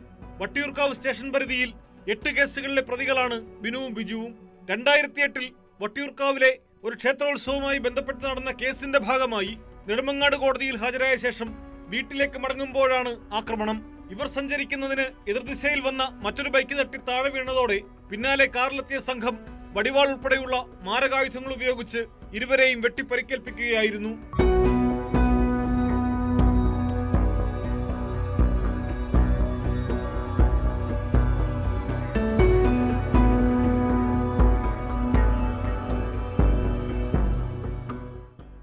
വട്ടിയൂർക്കാവ് സ്റ്റേഷൻ പരിധിയിൽ 8 കേസുകളിലെ പ്രതികളാണ് ബിനുവും ബിജുവും. 2008-ൽ വട്ടിയൂർക്കാവിലെ ഒരു ക്ഷേത്രോത്സവവുമായി ബന്ധപ്പെട്ട് നടന്ന കേസിന്റെ ഭാഗമായി നെടുമങ്ങാട് കോടതിയിൽ ഹാജരായ ശേഷം വീട്ടിലേക്ക് മടങ്ങുമ്പോഴാണ് ആക്രമണം. ഇവർ സഞ്ചരിക്കുന്നതിന് എതിർദിശയിൽ വന്ന മറ്റൊരു ബൈക്ക് തട്ടി താഴെ വീണതോടെ പിന്നാലെ കാറിലെത്തിയ സംഘം വടിവാൾ ഉൾപ്പെടെയുള്ള മാരകായുധങ്ങൾ ഉപയോഗിച്ച് ഇരുവരെയും വെട്ടിപ്പരിക്കേൽപ്പിക്കുകയായിരുന്നു.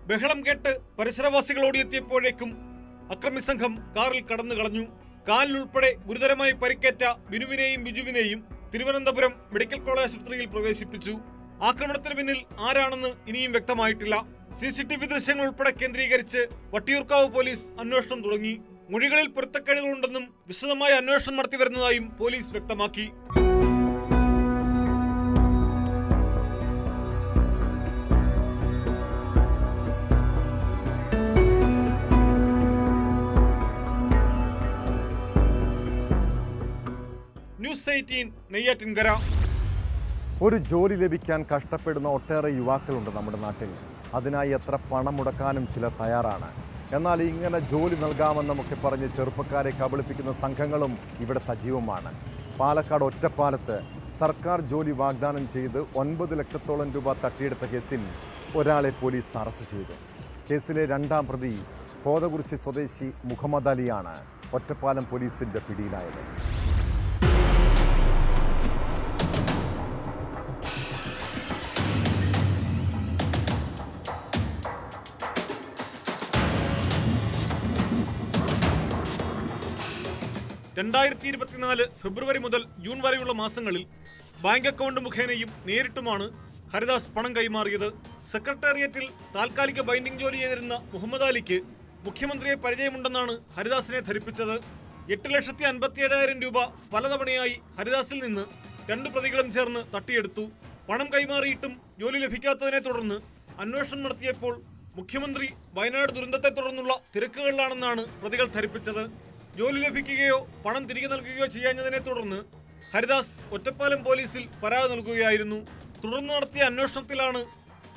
ബഹളം കേട്ട് പരിസരവാസികൾ ഓടിയെത്തിയപ്പോഴേക്കും അക്രമി സംഘം കാറിൽ കടന്നു കളഞ്ഞു. കാലിലുൾപ്പെടെ ഗുരുതരമായി പരിക്കേറ്റ ബിനുവിനെയും ബിജുവിനെയും തിരുവനന്തപുരം മെഡിക്കൽ കോളേജ് ആശുപത്രിയിൽ പ്രവേശിപ്പിച്ചു. ആക്രമണത്തിന് പിന്നിൽ ആരാണെന്ന് ഇനിയും വ്യക്തമായിട്ടില്ല. CCTV ദൃശ്യങ്ങൾ ഉൾപ്പെടെ കേന്ദ്രീകരിച്ച് വട്ടിയൂർക്കാവ് പോലീസ് അന്വേഷണം തുടങ്ങി. മൊഴികളിൽ പൊരുത്തക്കേടുകളുണ്ടെന്നും വിശദമായ അന്വേഷണം നടത്തി വരുന്നതായും പോലീസ് വ്യക്തമാക്കി. ന്യൂസ് 18 നെയ്യാറ്റിൻകര. ഒരു ജോലി ലഭിക്കാൻ കഷ്ടപ്പെടുന്ന ഒട്ടേറെ യുവാക്കളുണ്ട് നമ്മുടെ നാട്ടിൽ. അതിനായി എത്ര പണം മുടക്കാനും ചിലർ തയ്യാറാണ്. എന്നാൽ ഇങ്ങനെ ജോലി നൽകാമെന്നൊക്കെ പറഞ്ഞ് ചെറുപ്പക്കാരെ കബളിപ്പിക്കുന്ന സംഘങ്ങളും ഇവിടെ സജീവമാണ്. പാലക്കാട് ഒറ്റപ്പാലത്ത് സർക്കാർ ജോലി വാഗ്ദാനം ചെയ്ത് 9 ലക്ഷത്തോളം രൂപ തട്ടിയെടുത്ത കേസിൽ ഒരാളെ പോലീസ് അറസ്റ്റ് ചെയ്തു. കേസിലെ 2ാം പ്രതി കോതകുറിശി സ്വദേശി മുഹമ്മദ് അലിയാണ് ഒറ്റപ്പാലം പോലീസിന്റെ പിടിയിലായത്. ഫെബ്രുവരി മുതൽ ജൂൺ വരെയുള്ള മാസങ്ങളിൽ ബാങ്ക് അക്കൗണ്ട് മുഖേനയും നേരിട്ടുമാണ് ഹരിദാസ് പണം കൈമാറിയത്. സെക്രട്ടേറിയറ്റിൽ താൽക്കാലിക ബൈൻഡിംഗ് ജോലി ചെയ്തിരുന്ന മുഹമ്മദ് അലിക്ക് മുഖ്യമന്ത്രിയെ പരിചയമുണ്ടെന്നാണ് ഹരിദാസിനെ ധരിപ്പിച്ചത്. 8,57,000 രൂപ പലതവണയായി ഹരിദാസിൽ നിന്ന് 2 പ്രതികളും ചേർന്ന് തട്ടിയെടുത്തു. പണം കൈമാറിയിട്ടും ജോലി ലഭിക്കാത്തതിനെ തുടർന്ന് അന്വേഷണം നടത്തിയപ്പോൾ മുഖ്യമന്ത്രി വയനാട് ദുരന്തത്തെ തുടർന്നുള്ള തിരക്കുകളിലാണെന്നാണ് പ്രതികൾ ധരിപ്പിച്ചത്. ജോലി ലഭിക്കുകയോ പണം തിരികെ നൽകുകയോ ചെയ്യാഞ്ഞതിനെ തുടർന്ന് ഹരിദാസ് ഒറ്റപ്പാലം പോലീസിൽ പരാതി നൽകുകയായിരുന്നു. തുടർന്ന് നടത്തിയ അന്വേഷണത്തിലാണ്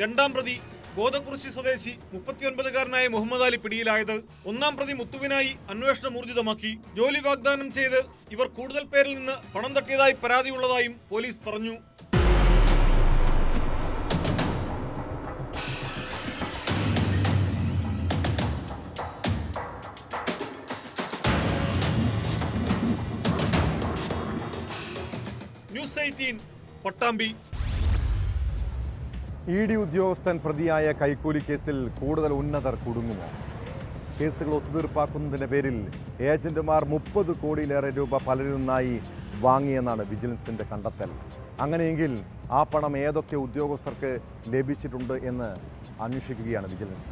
2ാം പ്രതി കോതകുറിശി സ്വദേശി 39-കാരനായ മുഹമ്മദ് അലി പിടിയിലായത്. 1ാം പ്രതി മുത്തുവിനായി അന്വേഷണം ഊർജിതമാക്കി. ജോലി വാഗ്ദാനം ചെയ്ത് ഇവർ കൂടുതൽ പേരിൽ നിന്ന് പണം തട്ടിയതായി പരാതിയുള്ളതായും പോലീസ് പറഞ്ഞു. ന്യൂസ് 18 പട്ടാമ്പി. ED ഉദ്യോഗസ്ഥൻ പ്രതിയായ കൈക്കൂലി കേസിൽ കൂടുതൽ ഉന്നതർ കുടുങ്ങുമോ? കേസുകൾ ഒത്തുതീർപ്പാക്കുന്നതിന്റെ പേരിൽ ഏജന്റുമാർ 30 കോടിയിലേറെ രൂപ പലരിൽ നിന്നായി വാങ്ങിയെന്നാണ് വിജിലൻസിന്റെ കണ്ടെത്തൽ. അങ്ങനെയെങ്കിൽ ആ പണം ഏതൊക്കെ ഉദ്യോഗസ്ഥർക്ക് ലഭിച്ചിട്ടുണ്ട് എന്ന് അന്വേഷിക്കുകയാണ് വിജിലൻസ്.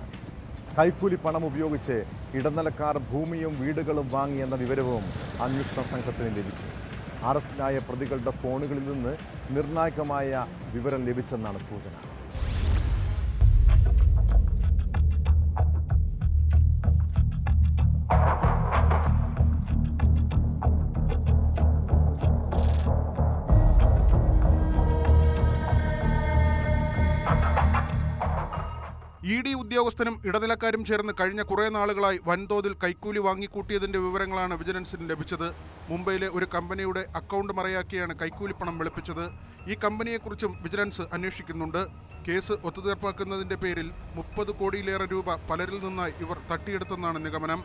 കൈക്കൂലി പണം ഉപയോഗിച്ച് ഇടനിലക്കാർ ഭൂമിയും വീടുകളും വാങ്ങിയെന്ന വിവരവും അന്വേഷണ സംഘത്തിന് ലഭിച്ചു. അറസ്റ്റിലായ പ്രതികളുടെ ഫോണുകളിൽ നിന്ന് നിർണായകമായ വിവരം ലഭിച്ചെന്നാണ് സൂചന. ED ഉദ്യോഗസ്ഥനും ഇടനിലക്കാരും ചേർന്ന് കഴിഞ്ഞ കുറേ നാളുകളായി വൻതോതിൽ കൈക്കൂലി വാങ്ങിക്കൂട്ടിയതിന്റെ വിവരങ്ങളാണ് വിജിലൻസിന് ലഭിച്ചത്. മുംബൈയിലെ ഒരു കമ്പനിയുടെ അക്കൗണ്ട് മറയാക്കിയാണ് കൈക്കൂലിപ്പണം വെളുപ്പിച്ചത്. ഈ കമ്പനിയെക്കുറിച്ചും വിജിലൻസ് അന്വേഷിക്കുന്നുണ്ട്. കേസ് ഒത്തുതീർപ്പാക്കുന്നതിന്റെ പേരിൽ 30 കോടിയിലേറെ രൂപ പലരിൽ നിന്നായി ഇവർ തട്ടിയെടുത്തെന്നാണ് നിഗമനം.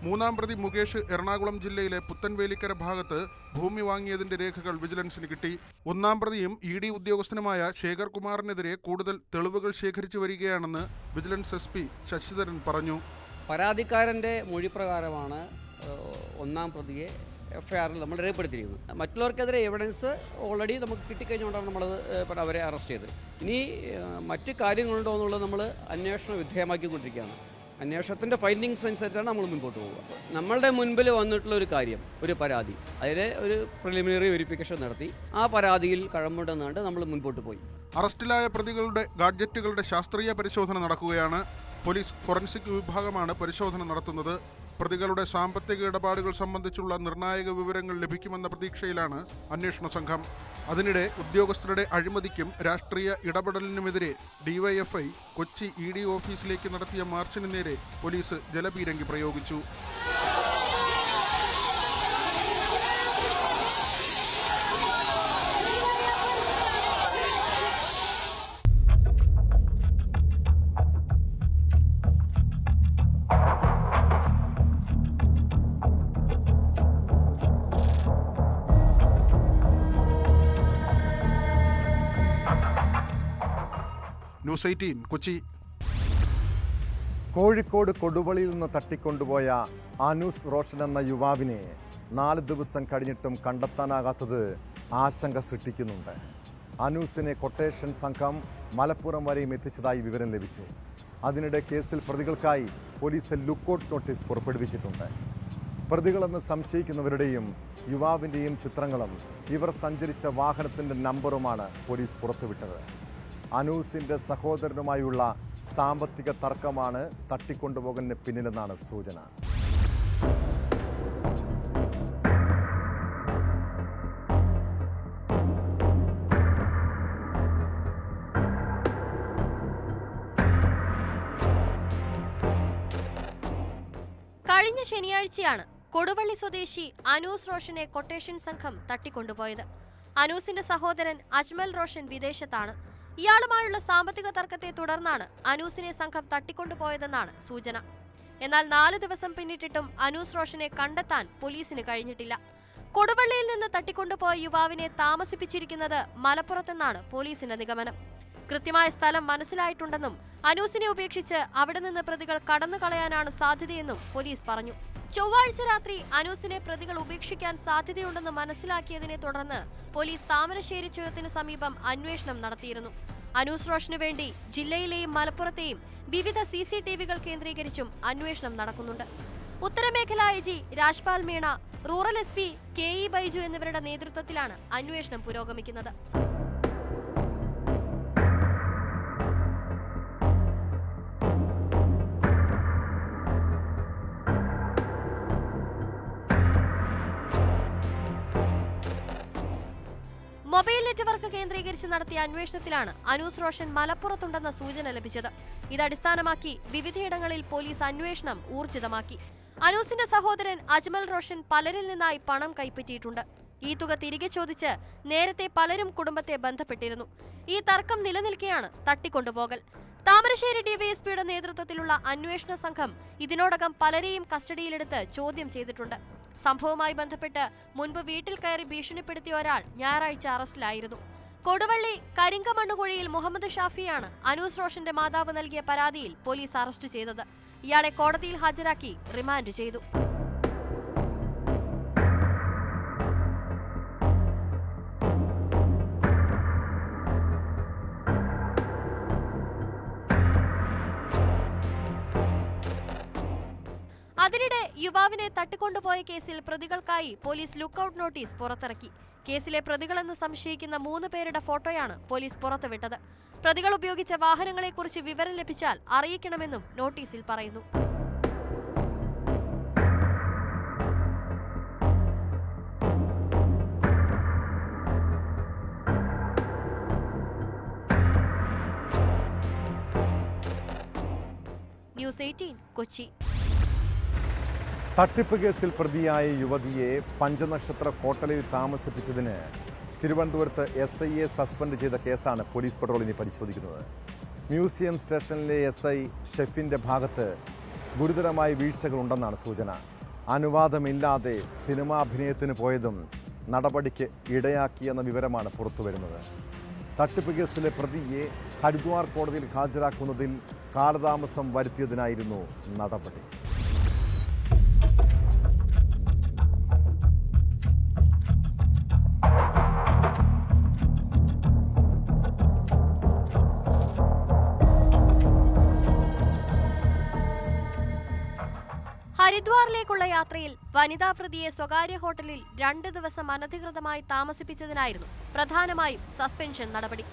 മൂന്നാം പ്രതി മുകേഷ് എറണാകുളം ജില്ലയിലെ പുത്തൻവേലിക്കര ഭാഗത്ത് ഭൂമി വാങ്ങിയതിന്റെ രേഖകൾ വിജിലൻസിന് കിട്ടി. ഒന്നാം പ്രതിയും ED ഉദ്യോഗസ്ഥനുമായ ശേഖർ കുമാറിനെതിരെ കൂടുതൽ തെളിവുകൾ ശേഖരിച്ചു വരികയാണെന്ന് വിജിലൻസ് SP ശശിധരൻ പറഞ്ഞു. പരാതിക്കാരൻ്റെ മൊഴി പ്രകാരമാണ് ഒന്നാം പ്രതിയെ FIRൽ നമ്മൾ രേഖപ്പെടുത്തിയിരിക്കുന്നത്. മറ്റുള്ളവർക്കെതിരെ എവിഡൻസ് ഓൾറെഡി നമുക്ക് കിട്ടിക്കഴിഞ്ഞുകൊണ്ടാണ് നമ്മളത് അവരെ അറസ്റ്റ് ചെയ്തത്. ഇനി മറ്റ് കാര്യങ്ങളുണ്ടോ എന്നുള്ളത് നമ്മൾ അന്വേഷണ വിധേയമാക്കിക്കൊണ്ടിരിക്കുകയാണ്. അന്വേഷണത്തിൻ്റെ ഫൈൻഡിങ്സ് അനുസരിച്ചാണ് നമ്മൾ മുൻപോട്ട് പോകുക. നമ്മളുടെ മുൻപിൽ വന്നിട്ടുള്ള ഒരു കാര്യം, ഒരു പരാതി, അതിൽ ഒരു പ്രിലിമിനറി വെരിഫിക്കേഷൻ നടത്തി ആ പരാതിയിൽ കഴമ്പുണ്ടെന്നുകൊണ്ട് നമ്മൾ മുൻപോട്ട് പോയി. അറസ്റ്റിലായ പ്രതികളുടെ ഗാഡ്ജറ്റുകളുടെ ശാസ്ത്രീയ പരിശോധന നടക്കുകയാണ്. പോലീസ് ഫോറൻസിക് വിഭാഗമാണ് പരിശോധന നടത്തുന്നത്. പ്രതികളുടെ സാമ്പത്തിക ഇടപാടുകൾ സംബന്ധിച്ചുള്ള നിർണായക വിവരങ്ങൾ ലഭിക്കുമെന്ന പ്രതീക്ഷയിലാണ് അന്വേഷണ സംഘം. അതിനിടെ ഉദ്യോഗസ്ഥരുടെ അഴിമതിക്കും രാഷ്ട്രീയ ഇടപെടലിനുമെതിരെ DYFI കൊച്ചി ED ഓഫീസിലേക്ക് നടത്തിയ മാർച്ചിന് നേരെ പോലീസ് ജലപീരങ്കി പ്രയോഗിച്ചു. ന്യൂസ് 18 കൊച്ചി. കോഴിക്കോട് കൊടുവള്ളിയിൽ നിന്ന് തട്ടിക്കൊണ്ടുപോയ അനൂസ് റോഷൻ എന്ന യുവാവിനെ 4 ദിവസം കഴിഞ്ഞിട്ടും കണ്ടെത്താനാകാത്തത് ആശങ്ക സൃഷ്ടിക്കുന്നുണ്ട്. അനൂസിനെ കൊട്ടേഷൻ സംഘം മലപ്പുറം വരെയും എത്തിച്ചതായി വിവരം ലഭിച്ചു. അതിനിടെ കേസിൽ പ്രതികൾക്കായി പോലീസ് ലുക്കൌട്ട് നോട്ടീസ് പുറപ്പെടുവിച്ചിട്ടുണ്ട്. പ്രതികളെന്ന് സംശയിക്കുന്നവരുടെയും യുവാവിൻ്റെയും ചിത്രങ്ങളും ഇവർ സഞ്ചരിച്ച വാഹനത്തിൻ്റെ നമ്പറുമാണ് പോലീസ് പുറത്തുവിട്ടത്. അനൂസിൻ്റെ സഹോദരനുമായുള്ള സാമ്പത്തിക തർക്കമാണ് തട്ടിക്കൊണ്ടുപോകലിന് പിന്നിലെന്നാണ് സൂചന. കഴിഞ്ഞ ശനിയാഴ്ചയാണ് കൊടുവള്ളി സ്വദേശി അനൂസ് റോഷനെ കൊട്ടേഷൻ സംഘം തട്ടിക്കൊണ്ടുപോയത്. അനൂസിന്റെ സഹോദരൻ അജ്മൽ റോഷൻ വിദേശത്താണ്. ഇയാളുമായുള്ള സാമ്പത്തിക തർക്കത്തെ തുടർന്നാണ് അനൂസിനെ സംഘം തട്ടിക്കൊണ്ടുപോയതെന്നാണ് സൂചന. എന്നാൽ 4 ദിവസം പിന്നിട്ടിട്ടും അനൂസ് റോഷനെ കണ്ടെത്താൻ പോലീസിന് കഴിഞ്ഞിട്ടില്ല. കൊടുവള്ളിയിൽ നിന്ന് തട്ടിക്കൊണ്ടുപോയ യുവാവിനെ താമസിപ്പിച്ചിരിക്കുന്നത് മലപ്പുറത്തെന്നാണ് പോലീസിന്റെ നിഗമനം. കൃത്യമായ സ്ഥലം മനസ്സിലായിട്ടുണ്ടെന്നും അനൂസിനെ ഉപേക്ഷിച്ച് അവിടെ നിന്ന് പ്രതികൾ കടന്നു കളയാനാണ് സാധ്യതയെന്നും പോലീസ് പറഞ്ഞു. ചൊവ്വാഴ്ച രാത്രി അനൂസിനെ പ്രതികൾ ഉപേക്ഷിക്കാൻ സാധ്യതയുണ്ടെന്ന് മനസ്സിലാക്കിയതിനെ തുടർന്ന് പോലീസ് താമരശ്ശേരി ചുരത്തിന് സമീപം അന്വേഷണം നടത്തിയിരുന്നു. അനൂസ് റോഷന് വേണ്ടി ജില്ലയിലെയും മലപ്പുറത്തെയും വിവിധ CCTVകൾ കേന്ദ്രീകരിച്ചും അന്വേഷണം നടക്കുന്നുണ്ട്. ഉത്തരമേഖല IG Rajpal Meena, rural SP KE Baiju എന്നിവരുടെ നേതൃത്വത്തിലാണ് അന്വേഷണം പുരോഗമിക്കുന്നത്. മൊബൈൽ നെറ്റ്വർക്ക് കേന്ദ്രീകരിച്ച് നടത്തിയ അന്വേഷണത്തിലാണ് അനൂസ് റോഷൻ മലപ്പുറത്തുണ്ടെന്ന സൂചന ലഭിച്ചത്. ഇത് അടിസ്ഥാനമാക്കി വിവിധയിടങ്ങളിൽ പോലീസ് അന്വേഷണം ഊർജിതമാക്കി. അനൂസിന്റെ സഹോദരൻ അജ്മൽ റോഷൻ പലരിൽ നിന്നായി പണം കൈപ്പറ്റിയിട്ടുണ്ട്. ഈ തുക തിരികെ ചോദിച്ച് നേരത്തെ പലരും കുടുംബത്തെ ബന്ധപ്പെട്ടിരുന്നു. ഈ തർക്കം നിലനിൽക്കെയാണ് തട്ടിക്കൊണ്ടുപോകൽ. താമരശ്ശേരി DYSPയുടെ നേതൃത്വത്തിലുള്ള അന്വേഷണ സംഘം ഇതിനോടകം പലരെയും കസ്റ്റഡിയിലെടുത്ത് ചോദ്യം ചെയ്തിട്ടുണ്ട്. സംഭവവുമായി ബന്ധപ്പെട്ട് മുൻപ് വീട്ടിൽ കയറി ഭീഷണിപ്പെടുത്തിയ ഒരാൾ ഞായറാഴ്ച അറസ്റ്റിലായിരുന്നു. കൊടുവള്ളി കരിങ്കമണ്ണുകുഴിയിൽ മുഹമ്മദ് ഷാഫിയാണ് അനൂസ് റോഷന്റെ മാതാവ് നൽകിയ പരാതിയിൽ പോലീസ് അറസ്റ്റ് ചെയ്തത്. ഇയാളെ കോടതിയിൽ ഹാജരാക്കി റിമാൻഡ് ചെയ്തു. അതിനിടെ യുവാവിനെ തട്ടിക്കൊണ്ടുപോയ കേസിൽ പ്രതികൾക്കായി പോലീസ് ലുക്കൌട്ട് നോട്ടീസ് പുറത്തിറക്കി. കേസിലെ പ്രതികളെന്ന് സംശയിക്കുന്ന 3 പേരുടെ ഫോട്ടോയാണ് പോലീസ് പുറത്തുവിട്ടത്. പ്രതികൾ ഉപയോഗിച്ച വാഹനങ്ങളെക്കുറിച്ച് വിവരം ലഭിച്ചാൽ അറിയിക്കണമെന്നും നോട്ടീസിൽ പറയുന്നു. ന്യൂസ് 18 കൊച്ചി. തട്ടിപ്പ് കേസിൽ പ്രതിയായ യുവതിയെ പഞ്ചനക്ഷത്ര ഹോട്ടലിൽ താമസിപ്പിച്ചതിന് തിരുവനന്തപുരത്ത് SIയെ സസ്പെൻഡ് ചെയ്ത കേസാണ് പോലീസ് പെട്രോൾ ഇനി പരിശോധിക്കുന്നത്. മ്യൂസിയം സ്റ്റേഷനിലെ SI ഷെഫിന്റെ ഭാഗത്ത് ഗുരുതരമായ വീഴ്ചകളുണ്ടെന്നാണ് സൂചന. അനുവാദമില്ലാതെ സിനിമാ അഭിനയത്തിന് പോയതും നടപടിക്ക് ഇടയാക്കിയെന്ന വിവരമാണ് പുറത്തുവരുന്നത്. തട്ടിപ്പ് കേസിലെ പ്രതിയെ ഹരിദ്വാർ കോടതിയിൽ ഹാജരാക്കുന്നതിൽ കാലതാമസം വരുത്തിയതിനായിരുന്നു നടപടി. ഹരിദ്വാറിലേക്കുള്ള യാത്രയിൽ വനിതാ പ്രതിയെ സ്വകാര്യ ഹോട്ടലിൽ 2 ദിവസം അനധികൃതമായി താമസിപ്പിച്ചതിനായിരുന്നു പ്രധാനമായും സസ്പെൻഷൻ നടപടി.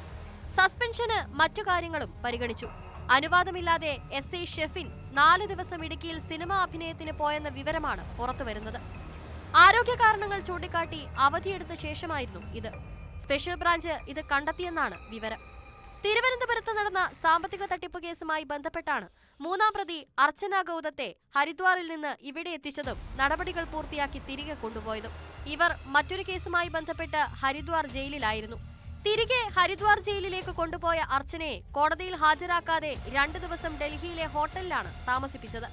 സസ്പെൻഷന് മറ്റു കാര്യങ്ങളും പരിഗണിച്ചു. അനുവാദമില്ലാതെ SI ഷെഫിൻ 4 ദിവസം ഇടുക്കിയിൽ സിനിമാ അഭിനയത്തിന് പോയെന്ന വിവരമാണ് പുറത്തുവരുന്നത്. ആരോഗ്യ കാരണങ്ങൾ ചൂണ്ടിക്കാട്ടി അവധിയെടുത്ത ശേഷമായിരുന്നു ഇത്. സ്പെഷ്യൽ ബ്രാഞ്ച് ഇത് കണ്ടെത്തിയെന്നാണ് വിവരം. തിരുവനന്തപുരത്ത് നടന്ന സാമ്പത്തിക തട്ടിപ്പ് കേസുമായി ബന്ധപ്പെട്ടാണ് 3-ാം പ്രതി അർച്ചന ഗൗതത്തെ ഹരിദ്വാറിൽ നിന്ന് ഇവിടെ എത്തിച്ചതും നടപടികൾ പൂർത്തിയാക്കി തിരികെ കൊണ്ടുപോയതും. ഇവർ മറ്റൊരു കേസുമായി ബന്ധപ്പെട്ട് ഹരിദ്വാർ ജയിലിലായിരുന്നു. തിരികെ ഹരിദ്വാർ ജയിലിലേക്ക് കൊണ്ടുപോയ അർച്ചനയെ കോടതിയിൽ ഹാജരാക്കാതെ 2 ദിവസം ഡൽഹിയിലെ ഹോട്ടലിലാണ് താമസിപ്പിച്ചത്.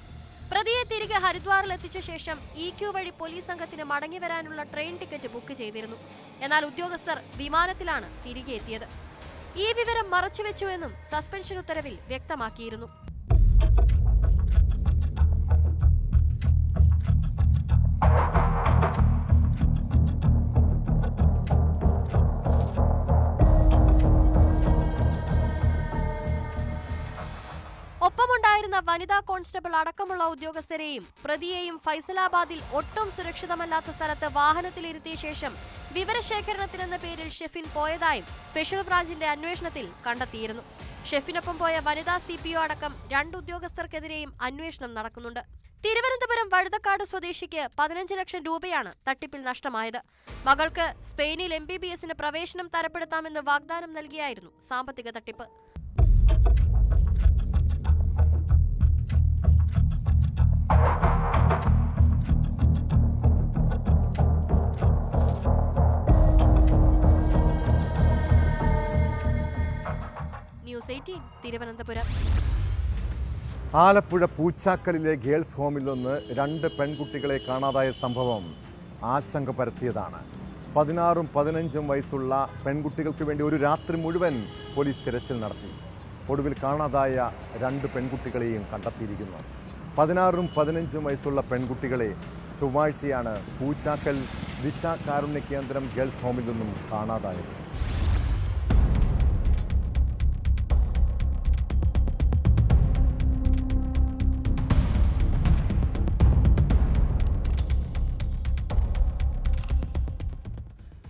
പ്രതിയെ തിരികെ ഹരിദ്വാറിൽ എത്തിച്ച ശേഷം EQ വഴി പോലീസ് സംഘത്തിന് മടങ്ങിവരാനുള്ള ട്രെയിൻ ടിക്കറ്റ് ബുക്ക് ചെയ്തിരുന്നു. എന്നാൽ ഉദ്യോഗസ്ഥർ വിമാനത്തിലാണ് തിരികെ എത്തിയത്. ഈ വിവരം മറച്ചുവെച്ചുവെന്നും സസ്പെൻഷൻ ഉത്തരവിൽ വ്യക്തമാക്കിയിരുന്നു. ഒപ്പമുണ്ടായിരുന്ന വനിതാ കോൺസ്റ്റബിൾ അടക്കമുള്ള ഉദ്യോഗസ്ഥരെയും പ്രതിയെയും ഫൈസലാബാദിൽ ഒട്ടും സുരക്ഷിതമല്ലാത്ത സ്ഥലത്ത് വാഹനത്തിലിരുത്തിയ ശേഷം വിവരശേഖരണത്തിനെന്ന പേരിൽ ഷെഫിൻ പോയതായും സ്പെഷ്യൽ ബ്രാഞ്ചിന്റെ അന്വേഷണത്തിൽ കണ്ടെത്തിയിരുന്നു. ഷെഫിനൊപ്പം പോയ വനിതാ CPO അടക്കം 2 ഉദ്യോഗസ്ഥർക്കെതിരെയും അന്വേഷണം നടക്കുന്നുണ്ട്. തിരുവനന്തപുരം വഴുതക്കാട് സ്വദേശിക്ക് 15 ലക്ഷം രൂപയാണ് തട്ടിപ്പിൽ നഷ്ടമായത്. മകൾക്ക് സ്പെയിനിൽ MBBSന് പ്രവേശനം തരപ്പെടുത്താമെന്ന് വാഗ്ദാനം നൽകിയായിരുന്നു സാമ്പത്തിക തട്ടിപ്പ്. ന്യൂസ് 18 തിരുവനന്തപുരം. ആലപ്പുഴ പൂച്ചാക്കലിലെ ഗേൾസ് ഹോമിൽ നിന്ന് 2 പെൺകുട്ടികളെ കാണാതായ സംഭവം ആശങ്ക പരത്തിയതാണ്. 16ഉം 15ഉം വയസ്സുള്ള പെൺകുട്ടികൾക്ക് വേണ്ടി ഒരു രാത്രി മുഴുവൻ പോലീസ് തിരച്ചിൽ നടത്തി. ഒടുവിൽ കാണാതായ 2 പെൺകുട്ടികളെയും കണ്ടെത്തിയിരിക്കുന്നു. 16ഉം 15ഉം വയസ്സുള്ള പെൺകുട്ടികളെ ചൊവ്വാഴ്ചയാണ് പൂച്ചാക്കൽ ദിശ കാരുണ്യ കേന്ദ്രം ഗേൾസ് ഹോമിൽ നിന്നും കാണാതായത്.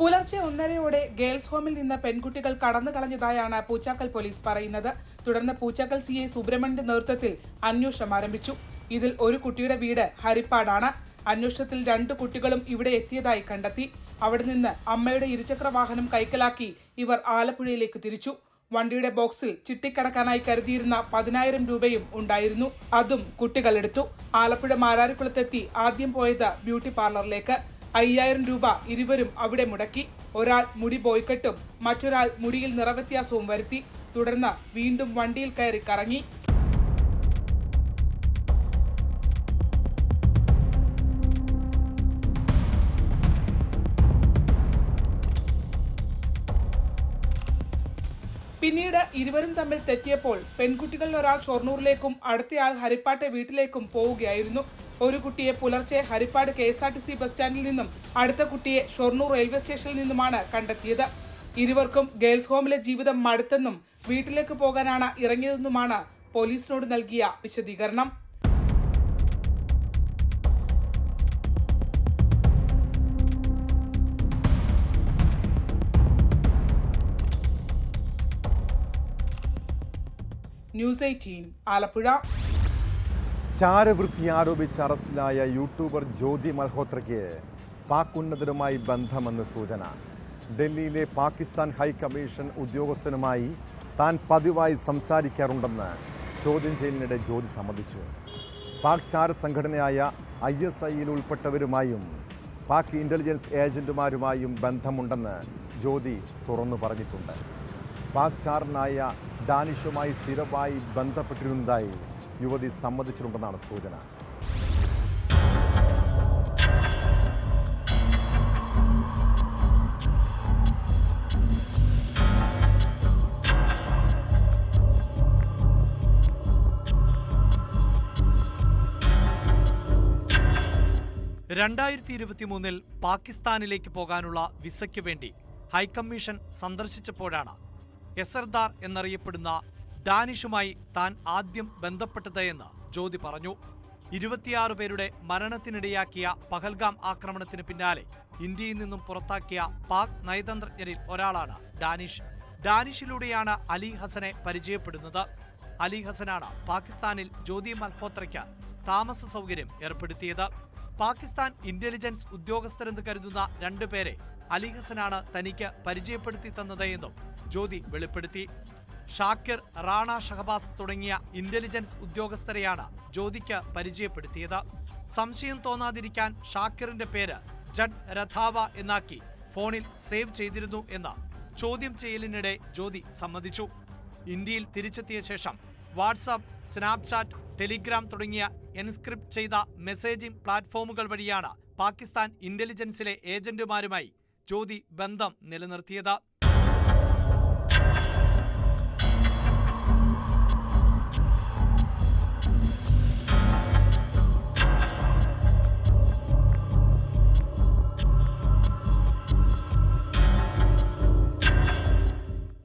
പുലർച്ചെ 1:30 ഗേൾസ് ഹോമിൽ നിന്ന് പെൺകുട്ടികൾ കടന്നു കളഞ്ഞതായാണ് പൂച്ചാക്കൽ പോലീസ് പറയുന്നത്. തുടർന്ന് പൂച്ചാക്കൽ CI സുബ്രഹ്മണ്യന്റെ നേതൃത്വത്തിൽ അന്വേഷണം ആരംഭിച്ചു. ഇതിൽ ഒരു കുട്ടിയുടെ വീട് ഹരിപ്പാടാണ്. അന്വേഷണത്തിൽ 2 കുട്ടികളും ഇവിടെ എത്തിയതായി കണ്ടെത്തി. അവിടെ നിന്ന് അമ്മയുടെ ഇരുചക്ര വാഹനം കൈക്കലാക്കി ഇവർ ആലപ്പുഴയിലേക്ക് തിരിച്ചു. വണ്ടിയുടെ ബോക്സിൽ ചിട്ടിക്കടക്കാനായി കരുതിയിരുന്ന 10,000 രൂപയും ഉണ്ടായിരുന്നു. അതും കുട്ടികൾ എടുത്തു. ആലപ്പുഴ മാരാരിക്കുളത്തെത്തി ആദ്യം പോയത് ബ്യൂട്ടി പാർലറിലേക്ക്. 5,000 രൂപ ഇരുവരും അവിടെ മുടക്കി. ഒരാൾ മുടി ബോയ്ക്കട്ടും മറ്റൊരാൾ മുടിയിൽ നിറവ്യത്യാസവും വരുത്തി. തുടർന്ന് വീണ്ടും വണ്ടിയിൽ കയറി കറങ്ങി. പിന്നീട് ഇരുവരും തമ്മിൽ തെറ്റിയപ്പോൾ പെൺകുട്ടികളിൽ ഒരാൾ ഷൊർണൂരിലേക്കും അടുത്തയാൾ ഹരിപ്പാട്ടെ വീട്ടിലേക്കും പോവുകയായിരുന്നു. ഒരു കുട്ടിയെ പുലർച്ചെ ഹരിപ്പാട് KSRTC ബസ് സ്റ്റാൻഡിൽ നിന്നും അടുത്ത കുട്ടിയെ ഷൊർണൂർ റെയിൽവേ സ്റ്റേഷനിൽ നിന്നുമാണ് കണ്ടെത്തിയത്. ഇരുവർക്കും ഗേൾസ് ഹോമിലെ ജീവിതം മടുത്തെന്നും വീട്ടിലേക്ക് പോകാനാണ് ഇറങ്ങിയതെന്നുമാണ് പോലീസിനോട് നൽകിയ വിശദീകരണം. ന്യൂസ് 18 ആലപ്പുഴ. ചാരവൃത്തി ആരോപിച്ച് അറസ്റ്റിലായ യൂട്യൂബർ ജ്യോതി മൽഹോത്രയ്ക്ക് പാക് ഉന്നതരുമായി ബന്ധമെന്ന് സൂചന. ഡൽഹിയിലെ പാകിസ്ഥാൻ ഹൈക്കമ്മീഷൻ ഉദ്യോഗസ്ഥനുമായി താൻ പതിവായി സംസാരിക്കാറുണ്ടെന്ന് ചോദ്യം ചെയ്യലിനിടെ ജ്യോതി സമ്മതിച്ചു. പാക് ചാര സംഘടനയായ ISIയിൽ ഉൾപ്പെട്ടവരുമായും പാക് ഇന്റലിജൻസ് ഏജന്റുമാരുമായും ബന്ധമുണ്ടെന്ന് ജ്യോതി തുറന്നു പറഞ്ഞിട്ടുണ്ട്. പാക് ചാരനായ ഡാനിഷുമായി സ്ഥിരമായി ബന്ധപ്പെട്ടിരുന്നതായി യുവതി സമ്മതിച്ചിട്ടുണ്ടെന്നാണ് സൂചന. ിൽ പാകിസ്ഥാനിലേക്ക് പോകാനുള്ള വിസയ്ക്ക് വേണ്ടി ഹൈക്കമ്മീഷൻ സന്ദർശിച്ചപ്പോഴാണ് എസർദാർ എന്നറിയപ്പെടുന്ന ഡാനിഷുമായി താൻ ആദ്യം ബന്ധപ്പെട്ടത് എന്ന് ജ്യോതി പറഞ്ഞു. 26 പേരുടെ മരണത്തിനിടയാക്കിയ പഹൽഗാം ആക്രമണത്തിന് പിന്നാലെ ഇന്ത്യയിൽ നിന്നും പുറത്താക്കിയ പാക് നയതന്ത്രജ്ഞരിൽ ഒരാളാണ് ഡാനിഷ്. ഡാനിഷിലൂടെയാണ് അലി ഹസനെ പരിചയപ്പെടുന്നത്. അലി ഹസനാണ് പാകിസ്ഥാനിൽ ജ്യോതി മൽഹോത്രയ്ക്ക് താമസ സൗകര്യം ഏർപ്പെടുത്തിയത്. പാകിസ്ഥാൻ ഇന്റലിജൻസ് ഉദ്യോഗസ്ഥരെന്ന് കരുതുന്ന 2 പേരെ അലി ഹസനാണ് തനിക്ക് പരിചയപ്പെടുത്തി തന്നത് എന്നും ജ്യോതി വെളിപ്പെടുത്തി. ഷാക്കിർ, റാണ ഷഹബാസ് തുടങ്ങിയ ഇന്റലിജൻസ് ഉദ്യോഗസ്ഥരെയാണ് ജ്യോതിക്ക് പരിചയപ്പെടുത്തിയത്. സംശയം തോന്നാതിരിക്കാൻ ഷാക്കിറിന്റെ പേര് ജഡ് രഥാവ എന്നാക്കി ഫോണിൽ സേവ് ചെയ്തിരുന്നു എന്ന് ചോദ്യം ചെയ്യലിനിടെ ജ്യോതി സമ്മതിച്ചു. ഇന്ത്യയിൽ തിരിച്ചെത്തിയ ശേഷം വാട്സാപ്പ്, സ്നാപ്ചാറ്റ്, ടെലിഗ്രാം തുടങ്ങിയ എൻസ്ക്രിപ്റ്റ് ചെയ്ത മെസ്സേജിംഗ് പ്ലാറ്റ്ഫോമുകൾ വഴിയാണ് പാകിസ്ഥാൻ ഇന്റലിജൻസിലെ ഏജന്റുമാരുമായി ജ്യോതി ബന്ധം നിലനിർത്തിയത്.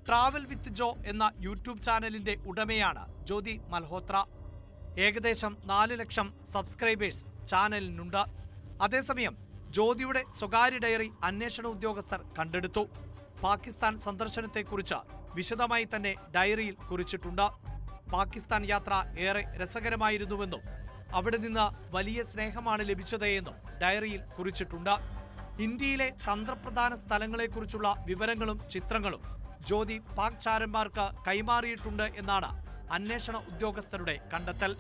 ട്രാവൽ വിത്ത് ജോ എന്ന യൂട്യൂബ് ചാനലിന്റെ ഉടമയാണ് ജ്യോതി മൽഹോത്ര. ഏകദേശം 4 ലക്ഷം സബ്സ്ക്രൈബേഴ്സ് ചാനലിനുണ്ട്. അതേസമയം ജ്യോതിയുടെ സ്വകാര്യ ഡയറി അന്വേഷണ ഉദ്യോഗസ്ഥർ കണ്ടെടുത്തു. പാകിസ്ഥാൻ സന്ദർശനത്തെക്കുറിച്ച് വിശദമായി തന്നെ ഡയറിയിൽ കുറിച്ചിട്ടുണ്ട്. പാകിസ്ഥാൻ യാത്ര ഏറെ രസകരമായിരുന്നുവെന്നും അവിടെ നിന്ന് വലിയ സ്നേഹമാണ് ലഭിച്ചത് എന്നും ഡയറിയിൽ കുറിച്ചിട്ടുണ്ട്. ഇന്ത്യയിലെ തന്ത്രപ്രധാന സ്ഥലങ്ങളെക്കുറിച്ചുള്ള വിവരങ്ങളും ചിത്രങ്ങളും ജ്യോതി പാക് ചാരന്മാർക്ക് കൈമാറിയിട്ടുണ്ട് എന്നാണ് അന്വേഷണ ഉദ്യോഗസ്ഥരുടെ കണ്ടെത്തൽ.